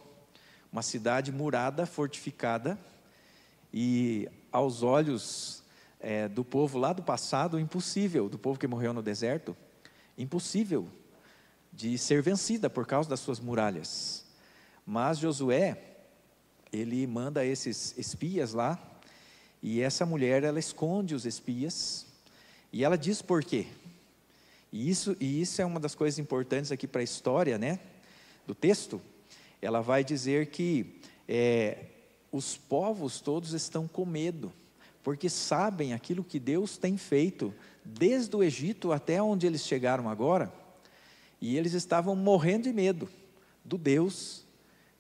uma cidade murada, fortificada, e aos olhos do povo lá do passado, impossível, do povo que morreu no deserto, impossível de ser vencida por causa das suas muralhas. Mas Josué, ele manda esses espias lá, e essa mulher, ela esconde os espias, e ela diz por quê. E isso é uma das coisas importantes aqui para a história, né, do texto. Ela vai dizer que os povos todos estão com medo, porque sabem aquilo que Deus tem feito, desde o Egito até onde eles chegaram agora, e eles estavam morrendo de medo do Deus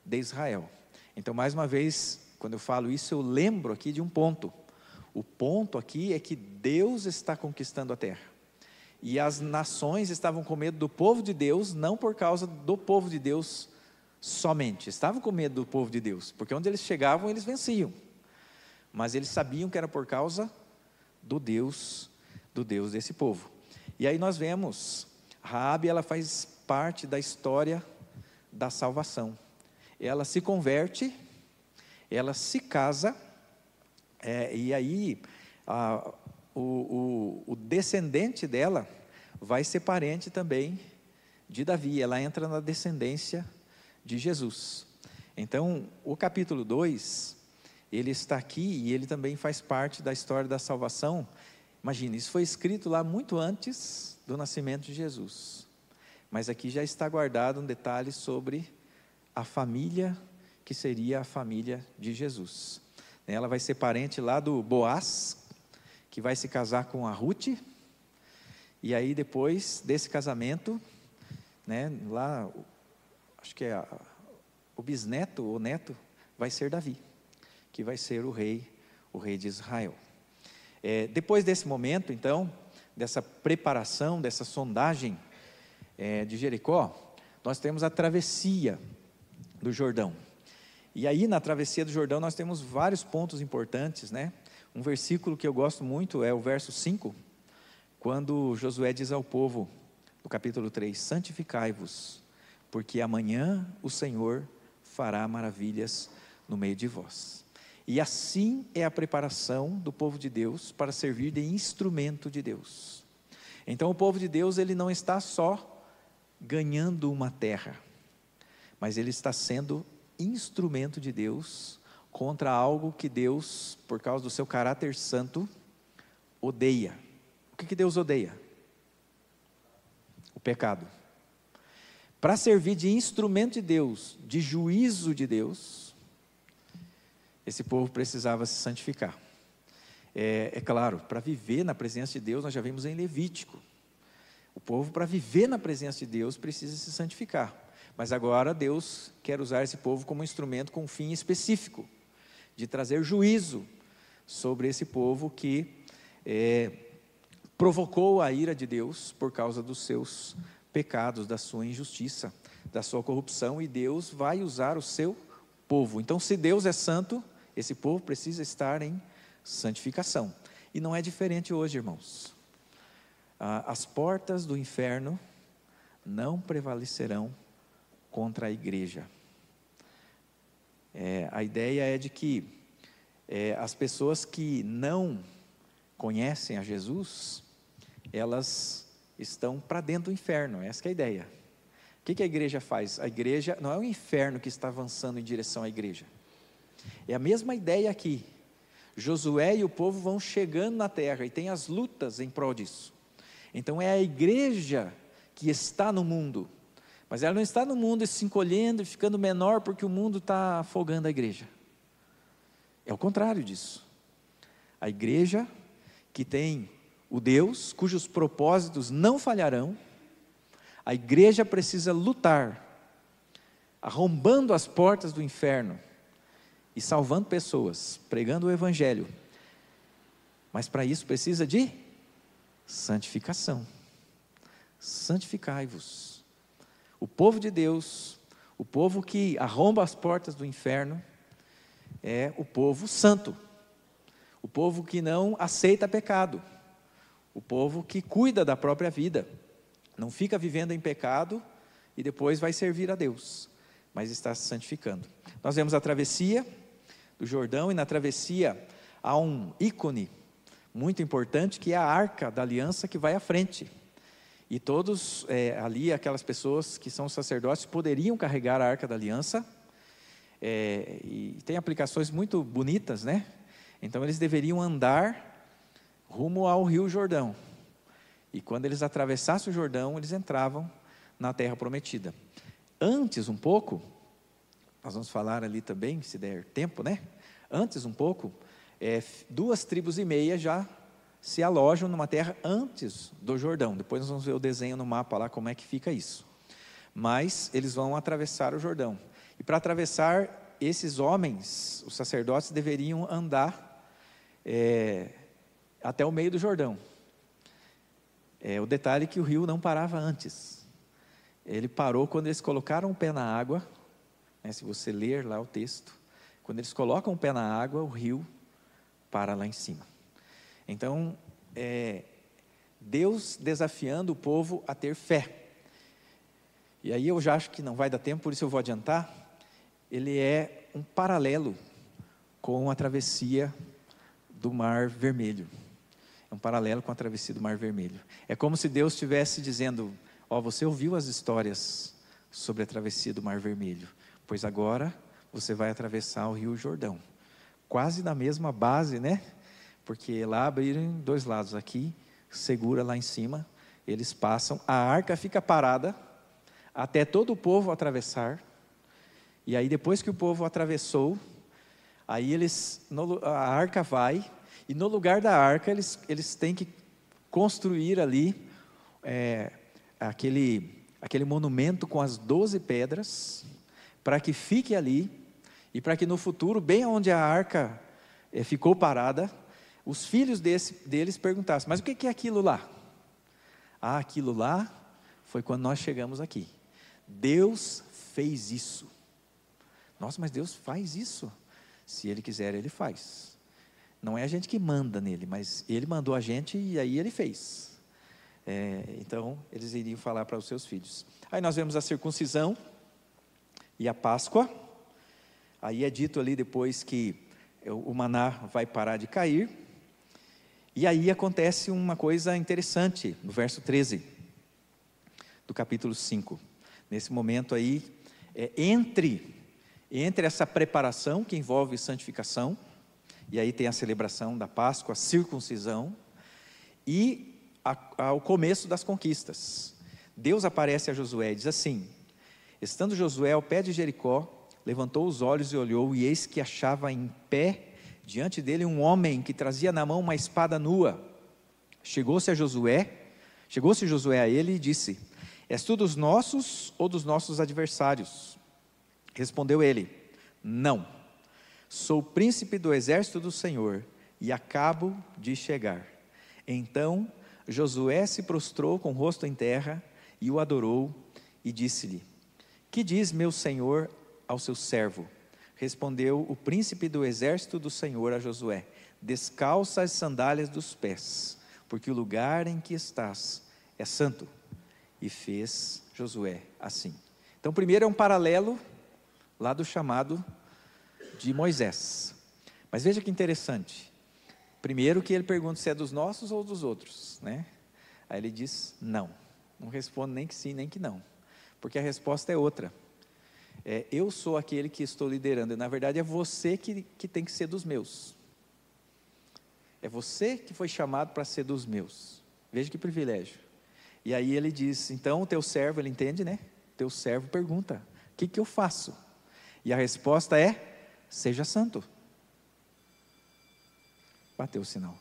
de Israel. Então, mais uma vez, quando eu falo isso, eu lembro aqui de um ponto. O ponto aqui é que Deus está conquistando a terra. E as nações estavam com medo do povo de Deus, não por causa do povo de Deus somente. Estavam com medo do povo de Deus, porque onde eles chegavam, eles venciam. Mas eles sabiam que era por causa do Deus desse povo. E aí nós vemos, Raabe, ela faz parte da história da salvação. Ela se converte, ela se casa, e aí o descendente dela vai ser parente também de Davi. Ela entra na descendência de Jesus. Então, o capítulo 2, ele está aqui e ele também faz parte da história da salvação. Imagine, isso foi escrito lá muito antes do nascimento de Jesus. Mas aqui já está guardado um detalhe sobre a família que seria a família de Jesus. Ela vai ser parente lá do Boaz, que vai se casar com a Ruth. E aí depois desse casamento, lá, acho que o bisneto ou neto vai ser Davi, que vai ser o rei de Israel. Depois desse momento, então, dessa preparação, dessa sondagem de Jericó, nós temos a travessia do Jordão. E aí na travessia do Jordão nós temos vários pontos importantes, Um versículo que eu gosto muito é o verso 5, quando Josué diz ao povo, no capítulo 3, santificai-vos, porque amanhã o Senhor fará maravilhas no meio de vós. E assim é a preparação do povo de Deus para servir de instrumento de Deus. Então o povo de Deus, ele não está só ganhando uma terra, mas ele está sendo instrumento de Deus contra algo que Deus, por causa do seu caráter santo, odeia. O que Deus odeia? O pecado. Para servir de instrumento de Deus, de juízo de Deus, esse povo precisava se santificar. É claro, para viver na presença de Deus, nós já vimos em Levítico, o povo, para viver na presença de Deus, precisa se santificar. Mas agora Deus quer usar esse povo como instrumento com um fim específico, de trazer juízo sobre esse povo que provocou a ira de Deus por causa dos seus pecados, da sua injustiça, da sua corrupção, e Deus vai usar o seu povo. Então, se Deus é santo, esse povo precisa estar em santificação. E não é diferente hoje, irmãos. As portas do inferno não prevalecerão contra a igreja. A ideia é de que as pessoas que não conhecem a Jesus, elas estão para dentro do inferno. Essa que é a ideia. O que a igreja faz? A igreja não é o inferno que está avançando em direção à igreja. É a mesma ideia aqui. Josué e o povo vão chegando na terra e tem as lutas em prol disso. Então é a igreja que está no mundo, mas ela não está no mundo se encolhendo e ficando menor porque o mundo está afogando a igreja. É o contrário disso. A igreja que tem o Deus cujos propósitos não falharão, a igreja precisa lutar, arrombando as portas do inferno e salvando pessoas, pregando o evangelho. Mas para isso precisa de santificação. Santificai-vos. O povo de Deus, o povo que arromba as portas do inferno, é o povo santo, o povo que não aceita pecado, o povo que cuida da própria vida, não fica vivendo em pecado e depois vai servir a Deus, mas está se santificando. Nós vemos a travessia do Jordão, e na travessia há um ícone muito importante, que é a arca da aliança que vai à frente. E todos ali, aquelas pessoas que são sacerdotes, poderiam carregar a arca da aliança, e tem aplicações muito bonitas, Então eles deveriam andar rumo ao rio Jordão, e quando eles atravessassem o Jordão, eles entravam na terra prometida. Antes um pouco, nós vamos falar ali também, se der tempo, Antes um pouco, 2,5 tribos já se alojam numa terra antes do Jordão. Depois nós vamos ver o desenho no mapa lá, como é que fica isso. Mas eles vão atravessar o Jordão. E para atravessar, esses homens, os sacerdotes, deveriam andar até o meio do Jordão. O detalhe é que o rio não parava antes. Ele parou quando eles colocaram o pé na água, né, se você ler lá o texto, quando eles colocam o pé na água, o rio para lá em cima. Então, Deus desafiando o povo a ter fé. E aí eu já acho que não vai dar tempo, por isso eu vou adiantar. Ele é um paralelo com a travessia do Mar Vermelho. É um paralelo com a travessia do Mar Vermelho. É como se Deus estivesse dizendo: você ouviu as histórias sobre a travessia do Mar Vermelho, pois agora você vai atravessar o Rio Jordão. Quase na mesma base, né? Porque lá abriram 2 lados, aqui segura lá em cima, eles passam, a arca fica parada, até todo o povo atravessar, e aí depois que o povo atravessou, aí a arca vai, e no lugar da arca eles têm que construir ali aquele monumento com as 12 pedras, para que fique ali, e para que no futuro, bem onde a arca ficou parada, os filhos deles perguntassem: mas o que é aquilo lá? Aquilo lá foi quando nós chegamos aqui. Deus fez isso. Nossa, mas Deus faz isso? Se Ele quiser, Ele faz. Não é a gente que manda nele, mas Ele mandou a gente e aí Ele fez. Então, eles iriam falar para os seus filhos. Aí nós vemos a circuncisão e a Páscoa. Aí é dito ali depois que o maná vai parar de cair. E aí acontece uma coisa interessante, no verso 13 do capítulo 5. Nesse momento aí, entre essa preparação que envolve santificação, e aí tem a celebração da Páscoa, a circuncisão, e ao começo das conquistas. Deus aparece a Josué e diz assim: estando Josué ao pé de Jericó, levantou os olhos e olhou, e eis que achava em pé diante dele um homem que trazia na mão uma espada nua. Chegou-se Josué a ele e disse: és tu dos nossos ou dos nossos adversários? Respondeu ele: não, sou príncipe do exército do Senhor e acabo de chegar. Então Josué se prostrou com o rosto em terra e o adorou e disse-lhe: que diz meu senhor ao seu servo? Respondeu o príncipe do exército do Senhor a Josué: descalça as sandálias dos pés, porque o lugar em que estás é santo. E fez Josué assim. Então, primeiro é um paralelo lá do chamado de Moisés. Mas veja que interessante. Primeiro que ele pergunta se é dos nossos ou dos outros, né? Aí ele diz não. Não responde nem que sim, nem que não. Porque a resposta é outra. Eu sou aquele que estou liderando. Na verdade é você que tem que ser dos meus. É você que foi chamado para ser dos meus. Veja que privilégio. E aí ele diz: então o teu servo, ele entende, né? Teu servo pergunta: o que eu faço? E a resposta é: seja santo. Bateu o sinal.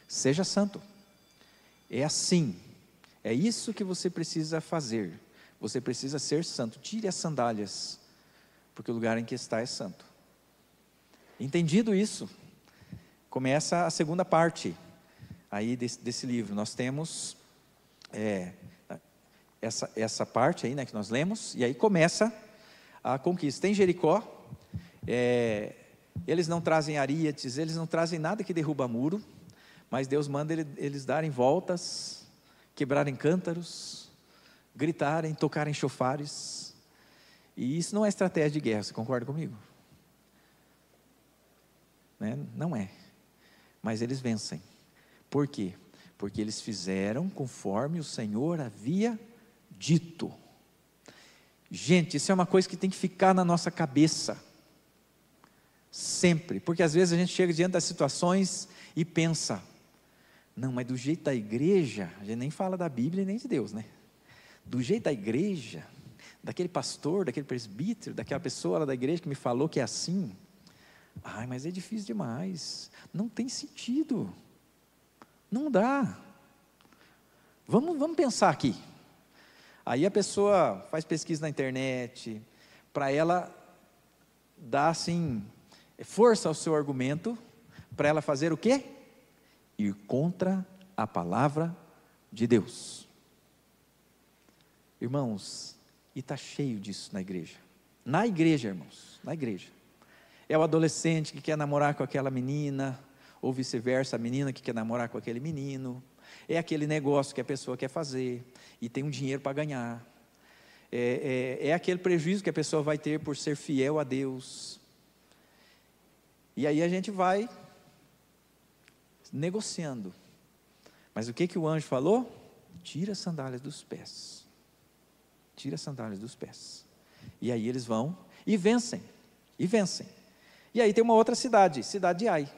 Seja santo. É assim. É isso que você precisa fazer. Você precisa ser santo. Tire as sandálias, porque o lugar em que está é santo. Entendido isso, começa a segunda parte aí desse livro. Nós temos essa parte aí, né, que nós lemos, e aí começa a conquista. Em Jericó, eles não trazem ariete, eles não trazem nada que derruba muro, mas Deus manda eles darem voltas, quebrarem cântaros, gritarem, tocarem chofares. E isso não é estratégia de guerra, você concorda comigo? Né? Não é. Mas eles vencem. Por quê? Porque eles fizeram conforme o Senhor havia dito. Gente, isso é uma coisa que tem que ficar na nossa cabeça sempre, porque às vezes a gente chega diante das situações e pensa: não, mas do jeito da igreja, a gente nem fala da Bíblia nem de Deus, né? Do jeito da igreja, daquele pastor, daquele presbítero, daquela pessoa lá da igreja que me falou que é assim. Ai, mas é difícil demais, não tem sentido, não dá. Vamos pensar aqui. Aí a pessoa faz pesquisa na internet, para ela dar assim, força ao seu argumento, para ela fazer o quê? Ir contra a palavra de Deus. Irmãos, e está cheio disso na igreja. Na igreja, irmãos, na igreja. É o adolescente que quer namorar com aquela menina, ou vice-versa, a menina que quer namorar com aquele menino. É aquele negócio que a pessoa quer fazer, e tem um dinheiro para ganhar. É aquele prejuízo que a pessoa vai ter por ser fiel a Deus. E aí a gente vai negociando. Mas o que o anjo falou? Tira as sandálias dos pés. Tira as sandálias dos pés. E aí eles vão e vencem. E vencem. E aí tem uma outra cidade, cidade de Ai.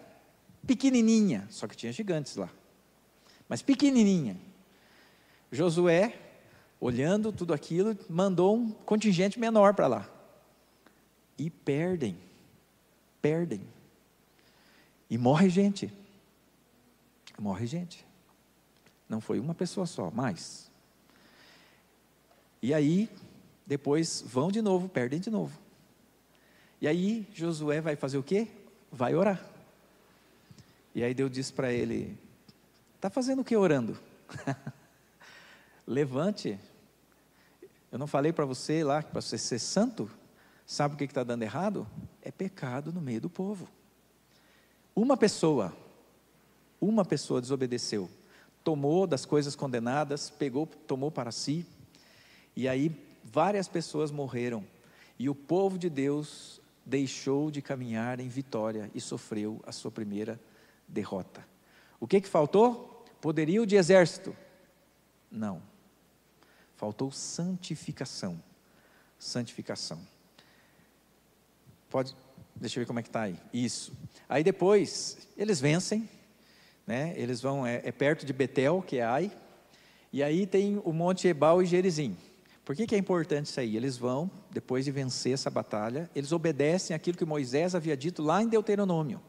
Pequenininha, só que tinha gigantes lá. Mas pequenininha. Josué, olhando tudo aquilo, mandou um contingente menor para lá. E perdem. E morre gente. Não foi uma pessoa só, mais. E aí, depois vão de novo, perdem de novo. E aí, Josué vai fazer o quê? Vai orar. E aí Deus disse para ele: está fazendo o que orando? Levante. Eu não falei para você lá, para você ser santo? Sabe o que está dando errado? É pecado no meio do povo. Uma pessoa desobedeceu, tomou das coisas condenadas, tomou para si, e aí várias pessoas morreram, e o povo de Deus deixou de caminhar em vitória, e sofreu a sua primeira derrota. O que faltou? Poderio de exército? Não, faltou santificação. Deixa eu ver como é que está aí, isso. Aí depois, eles vencem, né? Eles vão, perto de Betel, que é Ai, e aí tem o Monte Ebal e Gerizim. Por que é importante isso aí? Eles vão, depois de vencer essa batalha, eles obedecem aquilo que Moisés havia dito lá em Deuteronômio.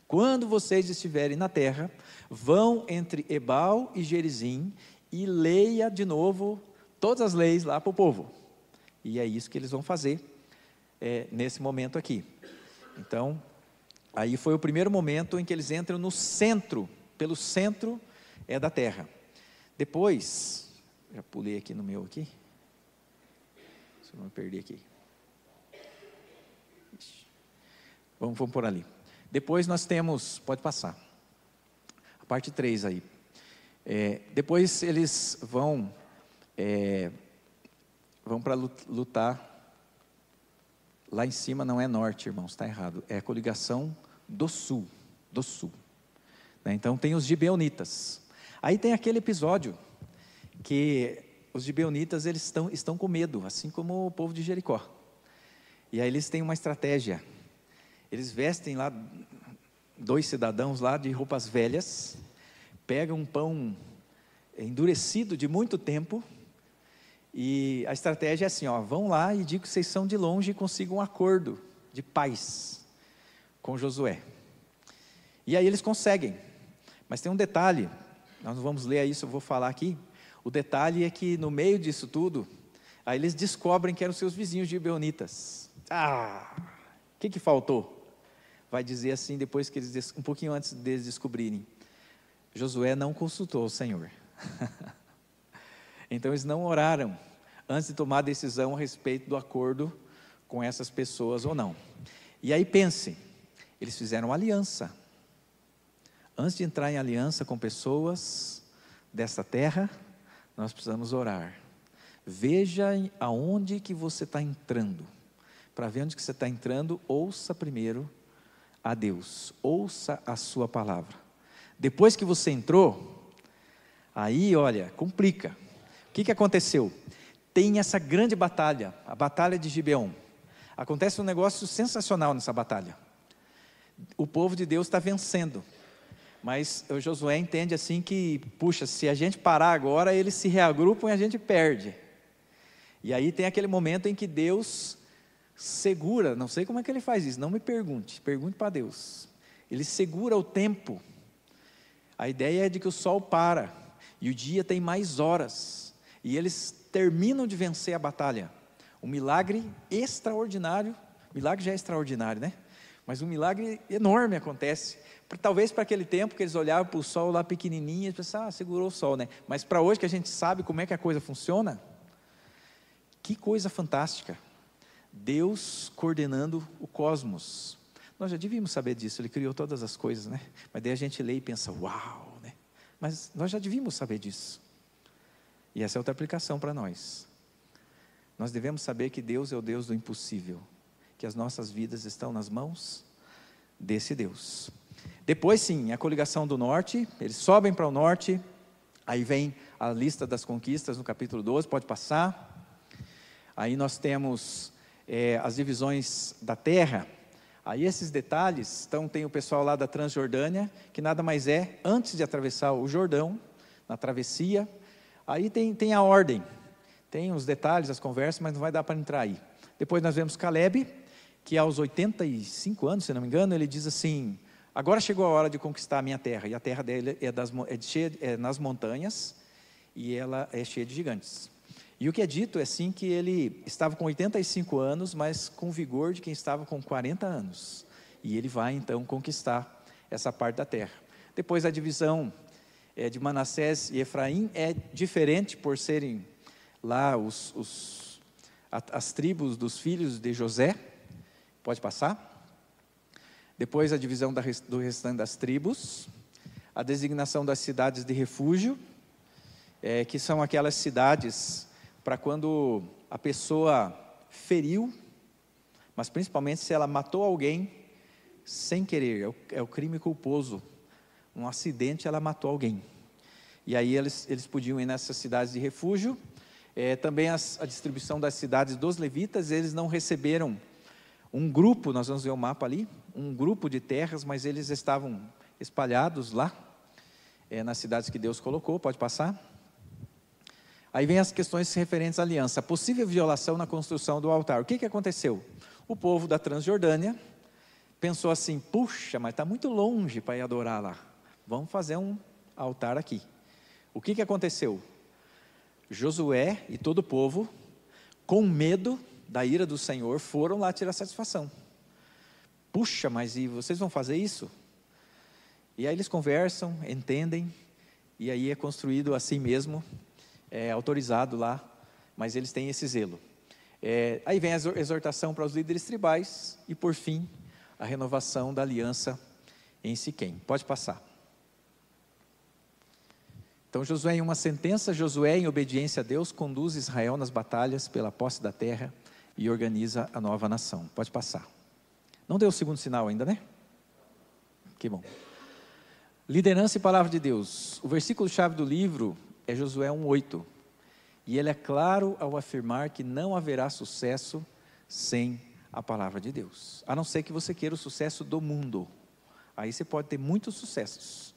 Quando vocês estiverem na terra, vão entre Ebal e Gerizim, e leia de novo todas as leis lá para o povo. E é isso que eles vão fazer nesse momento aqui. Então, aí foi o primeiro momento em que eles entram no centro, pelo centro da terra. Depois, já pulei aqui no meu aqui, se eu não me perder aqui. Vamos por ali. Depois nós temos, pode passar, a parte 3 aí. Depois eles vão para lutar. Lá em cima não é norte, irmãos, está errado. É a coligação do sul. Né? Então tem os gibeonitas. Aí tem aquele episódio que os gibeonitas eles estão com medo, assim como o povo de Jericó. E aí eles têm uma estratégia. Eles vestem lá 2 cidadãos lá de roupas velhas, pegam um pão endurecido de muito tempo. E a estratégia é assim, vão lá e digam que vocês são de longe e consigam um acordo de paz com Josué. E aí eles conseguem, mas tem um detalhe, nós não vamos ler isso, eu vou falar aqui. O detalhe é que no meio disso tudo, aí eles descobrem que eram seus vizinhos gibeonitas. O que faltou? Vai dizer assim, depois que eles, um pouquinho antes deles descobrirem, Josué não consultou o Senhor. Então eles não oraram antes de tomar a decisão a respeito do acordo com essas pessoas ou não. E aí pense, eles fizeram uma aliança. Antes de entrar em aliança com pessoas dessa terra, nós precisamos orar. Veja aonde que você está entrando. Para ver onde que você está entrando, ouça primeiro a Deus, ouça a sua palavra. Depois que você entrou, aí olha, complica. O que aconteceu? Tem essa grande batalha, a batalha de Gibeon. Acontece um negócio sensacional nessa batalha. O povo de Deus está vencendo. Mas o Josué entende assim que, puxa, se a gente parar agora, eles se reagrupam e a gente perde. E aí tem aquele momento em que Deus segura, não sei como é que ele faz isso, não me pergunte, pergunte para Deus. Ele segura o tempo. A ideia é de que o sol para, e o dia tem mais horas, e eles terminam de vencer a batalha. Um milagre extraordinário, milagre já é extraordinário, né? Mas um milagre enorme acontece, talvez para aquele tempo que eles olhavam para o sol lá pequenininho, e pensavam, segurou o sol, né? Mas para hoje que a gente sabe como é que a coisa funciona, que coisa fantástica, Deus coordenando o cosmos. Nós já devíamos saber disso, Ele criou todas as coisas, né? Mas daí a gente lê e pensa, uau, né? Mas nós já devíamos saber disso, e essa é outra aplicação para nós. Nós devemos saber que Deus é o Deus do impossível, que as nossas vidas estão nas mãos desse Deus. Depois sim, a coligação do norte, eles sobem para o norte, aí vem a lista das conquistas no capítulo 12, pode passar. Aí nós temos as divisões da terra. Aí esses detalhes, então tem o pessoal lá da Transjordânia, que nada mais é, antes de atravessar o Jordão, na travessia, aí tem a ordem, tem os detalhes, as conversas, mas não vai dar para entrar aí. Depois nós vemos Caleb, que aos 85 anos, se não me engano, ele diz assim, agora chegou a hora de conquistar a minha terra, e a terra dele é nas montanhas, e ela é cheia de gigantes. E o que é dito é sim que ele estava com 85 anos, mas com o vigor de quem estava com 40 anos. E ele vai então conquistar essa parte da terra. Depois a divisão de Manassés e Efraim é diferente por serem lá as tribos dos filhos de José. Pode passar. Depois a divisão do restante das tribos. A designação das cidades de refúgio, que são aquelas cidades para quando a pessoa feriu, mas principalmente se ela matou alguém sem querer, é o crime culposo, um acidente, ela matou alguém, e aí eles podiam ir nessas cidades de refúgio. Também a distribuição das cidades dos levitas, eles não receberam um grupo, nós vamos ver o mapa ali, um grupo de terras, mas eles estavam espalhados lá, nas cidades que Deus colocou, pode passar. Aí vem as questões referentes à aliança, a possível violação na construção do altar. O que aconteceu? O povo da Transjordânia pensou assim, puxa, mas está muito longe para ir adorar lá, vamos fazer um altar aqui. O que aconteceu? Josué e todo o povo, com medo da ira do Senhor, foram lá tirar satisfação. Puxa, mas e vocês vão fazer isso? E aí eles conversam, entendem, e aí é construído assim mesmo, autorizado lá, mas eles têm esse zelo. Aí vem a exortação para os líderes tribais, e por fim, a renovação da aliança em Siquém. Pode passar. Então Josué, em uma sentença, Josué, em obediência a Deus, conduz Israel nas batalhas pela posse da terra e organiza a nova nação. Pode passar. Não deu o segundo sinal ainda, né? Que bom. Liderança e palavra de Deus. O versículo-chave do livro é Josué 1:8, e ele é claro ao afirmar que não haverá sucesso sem a palavra de Deus, a não ser que você queira o sucesso do mundo. Aí você pode ter muitos sucessos,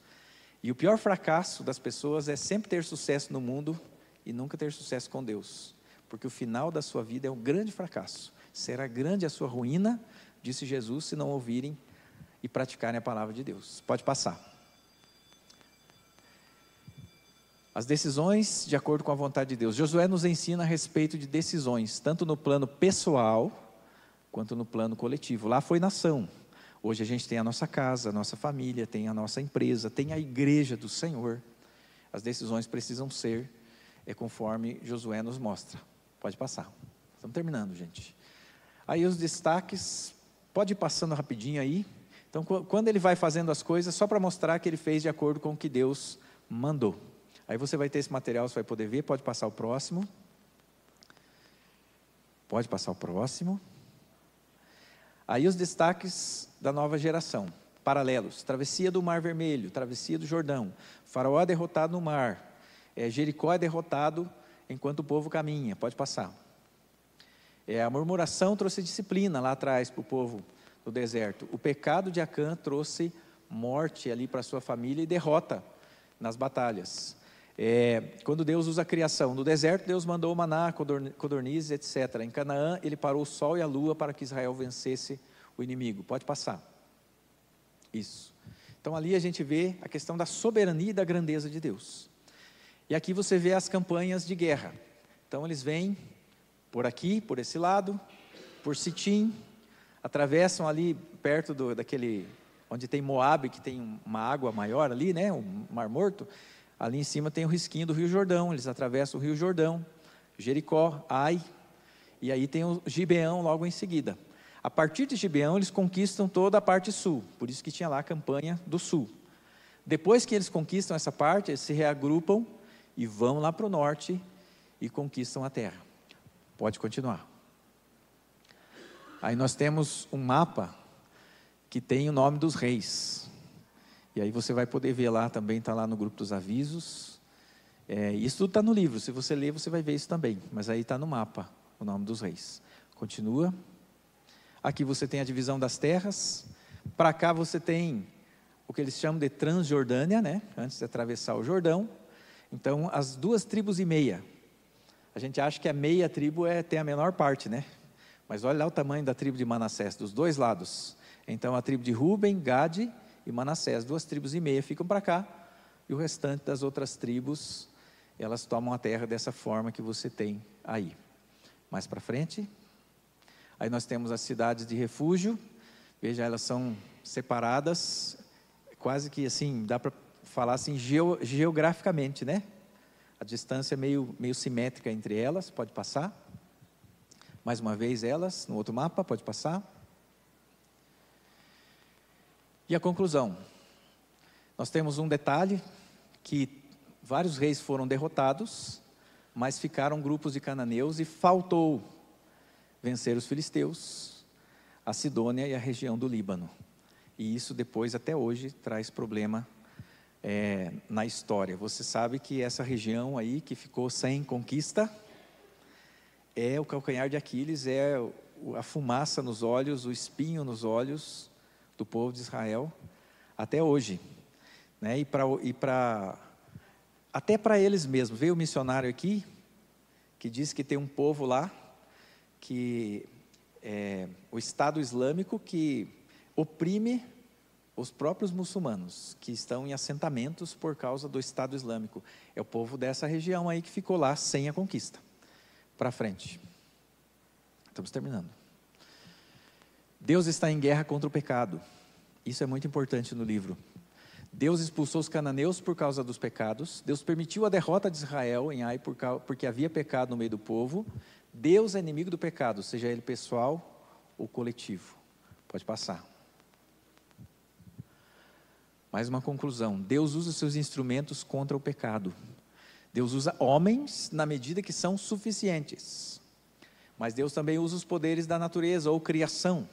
e o pior fracasso das pessoas é sempre ter sucesso no mundo e nunca ter sucesso com Deus, porque o final da sua vida é um grande fracasso, será grande a sua ruína, disse Jesus, se não ouvirem e praticarem a palavra de Deus. Pode passar. As decisões de acordo com a vontade de Deus. Josué nos ensina a respeito de decisões, tanto no plano pessoal, quanto no plano coletivo. Lá foi nação. Hoje a gente tem a nossa casa, a nossa família, tem a nossa empresa, tem a igreja do Senhor. As decisões precisam ser conforme Josué nos mostra. Pode passar. Estamos terminando, gente. Aí os destaques, pode ir passando rapidinho aí. Então, quando ele vai fazendo as coisas, só para mostrar que ele fez de acordo com o que Deus mandou. Aí você vai ter esse material, você vai poder ver, pode passar o próximo. Pode passar o próximo. Aí os destaques da nova geração, paralelos, travessia do Mar Vermelho, travessia do Jordão, Faraó é derrotado no mar, Jericó é derrotado enquanto o povo caminha, pode passar. A murmuração trouxe disciplina lá atrás para o povo do deserto, o pecado de Acã trouxe morte ali para a sua família e derrota nas batalhas. Quando Deus usa a criação, no deserto Deus mandou o maná, codornizes, etc. Em Canaã Ele parou o sol e a lua para que Israel vencesse o inimigo. Pode passar. Isso. Então ali a gente vê a questão da soberania e da grandeza de Deus. E aqui você vê as campanhas de guerra. Então eles vêm por aqui, por esse lado, por Sitim, atravessam ali perto daquele, onde tem Moabe, que tem uma água maior ali, né, um Mar Morto. Ali em cima tem o risquinho do Rio Jordão, eles atravessam o Rio Jordão, Jericó, Ai, e aí tem o Gibeão logo em seguida. A partir de Gibeão eles conquistam toda a parte sul, por isso que tinha lá a campanha do sul. Depois que eles conquistam essa parte, eles se reagrupam e vão lá para o norte e conquistam a terra. Pode continuar. Aí nós temos um mapa que tem o nome dos reis. E aí você vai poder ver lá também, está lá no grupo dos avisos. Isso tudo está no livro, se você ler você vai ver isso também. Mas aí está no mapa, o nome dos reis. Continua. Aqui você tem a divisão das terras. Para cá você tem o que eles chamam de Transjordânia, né? Antes de atravessar o Jordão. Então, as 2 tribos e meia. A gente acha que a meia tribo tem a menor parte, né? Mas olha lá o tamanho da tribo de Manassés, dos 2 lados. Então, a tribo de Ruben, Gade e Manassés, 2 tribos e meia ficam para cá. E o restante das outras tribos, elas tomam a terra dessa forma que você tem aí. Mais para frente. Aí nós temos as cidades de refúgio. Veja, elas são separadas, quase que assim, dá para falar assim geograficamente, né? A distância é meio simétrica entre elas, pode passar. Mais uma vez elas, no outro mapa, pode passar. E a conclusão. Nós temos um detalhe, que vários reis foram derrotados, mas ficaram grupos de cananeus e faltou vencer os filisteus, a Sidônia e a região do Líbano. E isso depois, até hoje, traz problema na história. Você sabe que essa região aí que ficou sem conquista é o calcanhar de Aquiles, é a fumaça nos olhos, o espinho nos olhos do povo de Israel até hoje, né? Até para eles mesmos. Veio um missionário aqui que diz que tem um povo lá que o Estado Islâmico que oprime os próprios muçulmanos que estão em assentamentos por causa do Estado Islâmico. É o povo dessa região aí que ficou lá sem a conquista. Para frente. Estamos terminando. Deus está em guerra contra o pecado. Isso é muito importante no livro. Deus expulsou os cananeus por causa dos pecados. Deus permitiu a derrota de Israel em Ai porque havia pecado no meio do povo. Deus é inimigo do pecado, seja ele pessoal ou coletivo. Pode passar. Mais uma conclusão. Deus usa os seus instrumentos contra o pecado. Deus usa homens na medida que são suficientes. Mas Deus também usa os poderes da natureza ou criação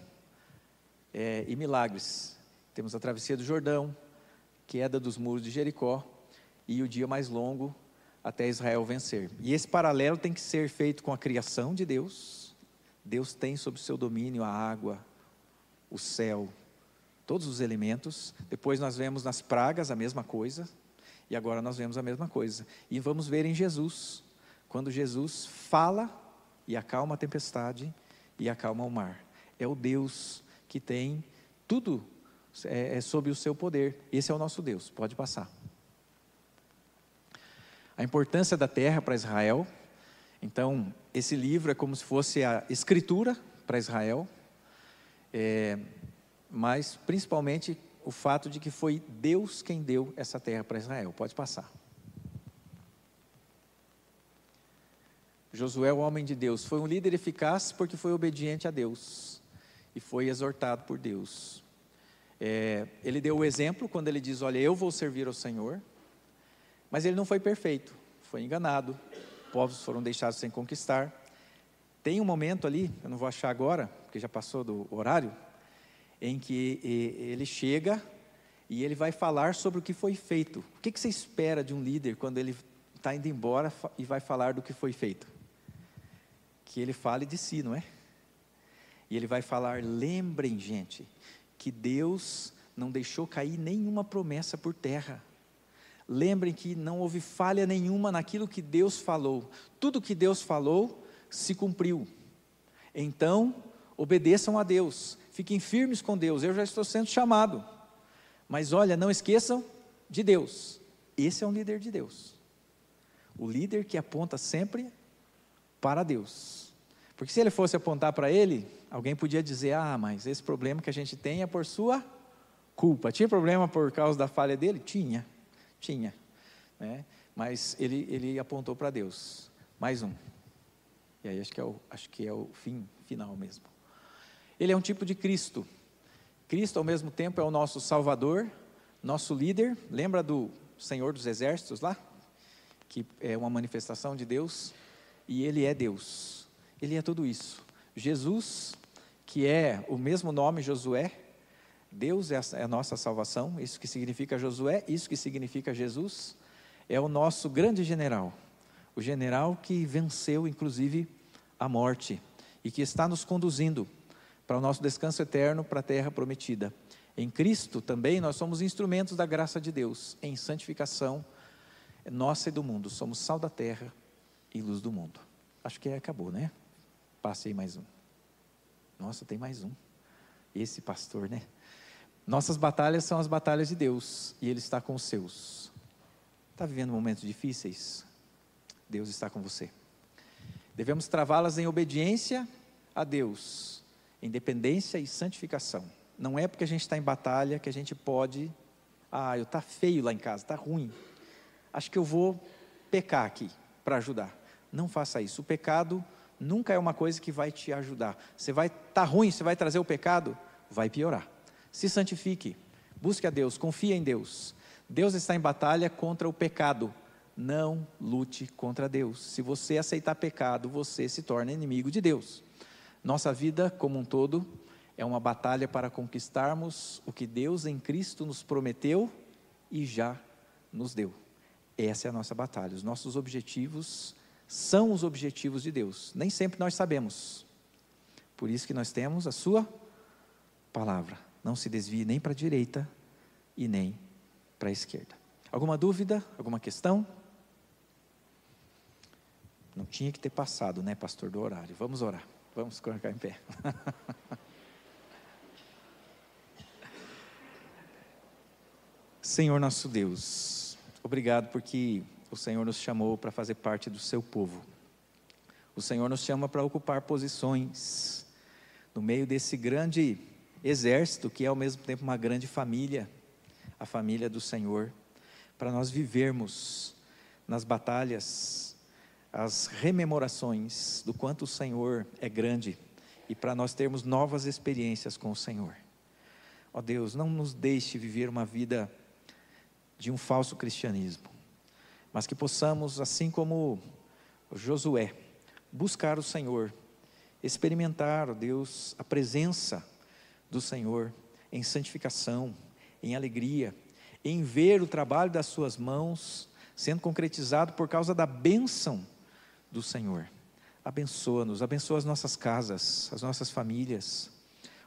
e milagres. Temos a travessia do Jordão, queda dos muros de Jericó e o dia mais longo até Israel vencer. E esse paralelo tem que ser feito com a criação de Deus. Deus tem sob seu domínio a água, o céu, todos os elementos. Depois nós vemos nas pragas a mesma coisa. E agora nós vemos a mesma coisa. E vamos ver em Jesus, quando Jesus fala e acalma a tempestade e acalma o mar. É o Deus que tem tudo sob o seu poder. Esse é o nosso Deus. Pode passar. A importância da terra para Israel. Então, esse livro é como se fosse a escritura para Israel. Mas principalmente o fato de que foi Deus quem deu essa terra para Israel. Pode passar. Josué, o homem de Deus, foi um líder eficaz porque foi obediente a Deus e foi exortado por Deus. Ele deu o exemplo quando ele diz, olha, eu vou servir ao Senhor, mas ele não foi perfeito, foi enganado, povos foram deixados sem conquistar. Tem um momento ali, eu não vou achar agora, porque já passou do horário, em que ele chega e ele vai falar sobre o que foi feito. O que você espera de um líder quando ele está indo embora e vai falar do que foi feito? Que ele fale de si, não é? E ele vai falar, lembrem, gente, que Deus não deixou cair nenhuma promessa por terra. Lembrem que não houve falha nenhuma naquilo que Deus falou. Tudo que Deus falou se cumpriu. Então, obedeçam a Deus, fiquem firmes com Deus. Eu já estou sendo chamado, mas olha, não esqueçam de Deus. Esse é um líder de Deus, o líder que aponta sempre para Deus, porque se ele fosse apontar para ele, alguém podia dizer, mas esse problema que a gente tem é por sua culpa. Tinha problema por causa da falha dele? Tinha, né? Mas ele apontou para Deus. Mais um. E aí acho que é o fim final mesmo. Ele é um tipo de Cristo. Cristo ao mesmo tempo é o nosso Salvador, nosso líder. Lembra do Senhor dos Exércitos lá? Que é uma manifestação de Deus. E Ele é Deus. Ele é tudo isso. Jesus, que é o mesmo nome Josué. Deus é a nossa salvação. Isso que significa Josué, isso que significa Jesus. É o nosso grande general. O general que venceu, inclusive, a morte e que está nos conduzindo para o nosso descanso eterno, para a terra prometida. Em Cristo também nós somos instrumentos da graça de Deus, em santificação nossa e do mundo. Somos sal da terra e luz do mundo. Acho que acabou, né? Passe aí mais um. Nossa, tem mais um. Esse pastor, né? Nossas batalhas são as batalhas de Deus e Ele está com os seus. Está vivendo momentos difíceis? Deus está com você. Devemos travá-las em obediência a Deus, em dependência e santificação. Não é porque a gente está em batalha que a gente pode, está feio lá em casa, está ruim, acho que eu vou pecar aqui para ajudar. Não faça isso. O pecado nunca é uma coisa que vai te ajudar. Está ruim, você vai trazer o pecado, vai piorar. Se santifique, busque a Deus, confie em Deus. Deus está em batalha contra o pecado. Não lute contra Deus. Se você aceitar pecado, você se torna inimigo de Deus. Nossa vida como um todo é uma batalha para conquistarmos o que Deus em Cristo nos prometeu e já nos deu. Essa é a nossa batalha. Os nossos objetivos são os objetivos de Deus. Nem sempre nós sabemos. Por isso que nós temos a sua palavra. Não se desvie nem para a direita e nem para a esquerda. Alguma dúvida? Alguma questão? Não tinha que ter passado, né, pastor, do horário. Vamos orar. Vamos colocar em pé. Senhor nosso Deus, obrigado porque o Senhor nos chamou para fazer parte do seu povo. O Senhor nos chama para ocupar posições no meio desse grande exército, que é ao mesmo tempo uma grande família, a família do Senhor, para nós vivermos nas batalhas, as rememorações do quanto o Senhor é grande, e para nós termos novas experiências com o Senhor. Ó Deus, não nos deixe viver uma vida de um falso cristianismo, mas que possamos, assim como Josué, buscar o Senhor, experimentar, ó Deus, a presença do Senhor em santificação, em alegria, em ver o trabalho das suas mãos sendo concretizado por causa da bênção do Senhor. Abençoa-nos, abençoa as nossas casas, as nossas famílias.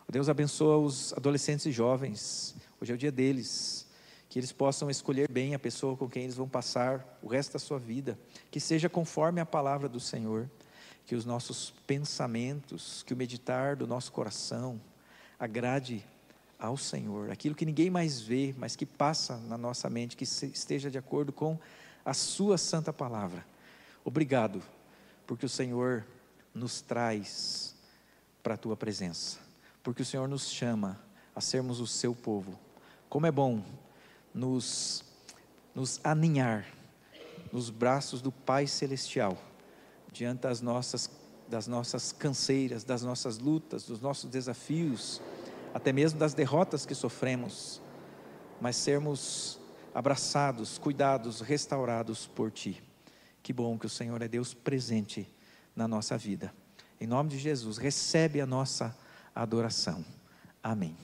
Ó Deus, abençoa os adolescentes e jovens. Hoje é o dia deles, que eles possam escolher bem a pessoa com quem eles vão passar o resto da sua vida, que seja conforme a palavra do Senhor, que os nossos pensamentos, que o meditar do nosso coração agrade ao Senhor, aquilo que ninguém mais vê, mas que passa na nossa mente, que esteja de acordo com a sua santa palavra. Obrigado, porque o Senhor nos traz para a tua presença, porque o Senhor nos chama a sermos o seu povo. Como é bom nos aninhar nos braços do Pai Celestial, diante das nossas canseiras, das nossas lutas, dos nossos desafios, até mesmo das derrotas que sofremos, mas sermos abraçados, cuidados, restaurados por Ti. Que bom que o Senhor é Deus presente na nossa vida. Em nome de Jesus, recebe a nossa adoração. Amém.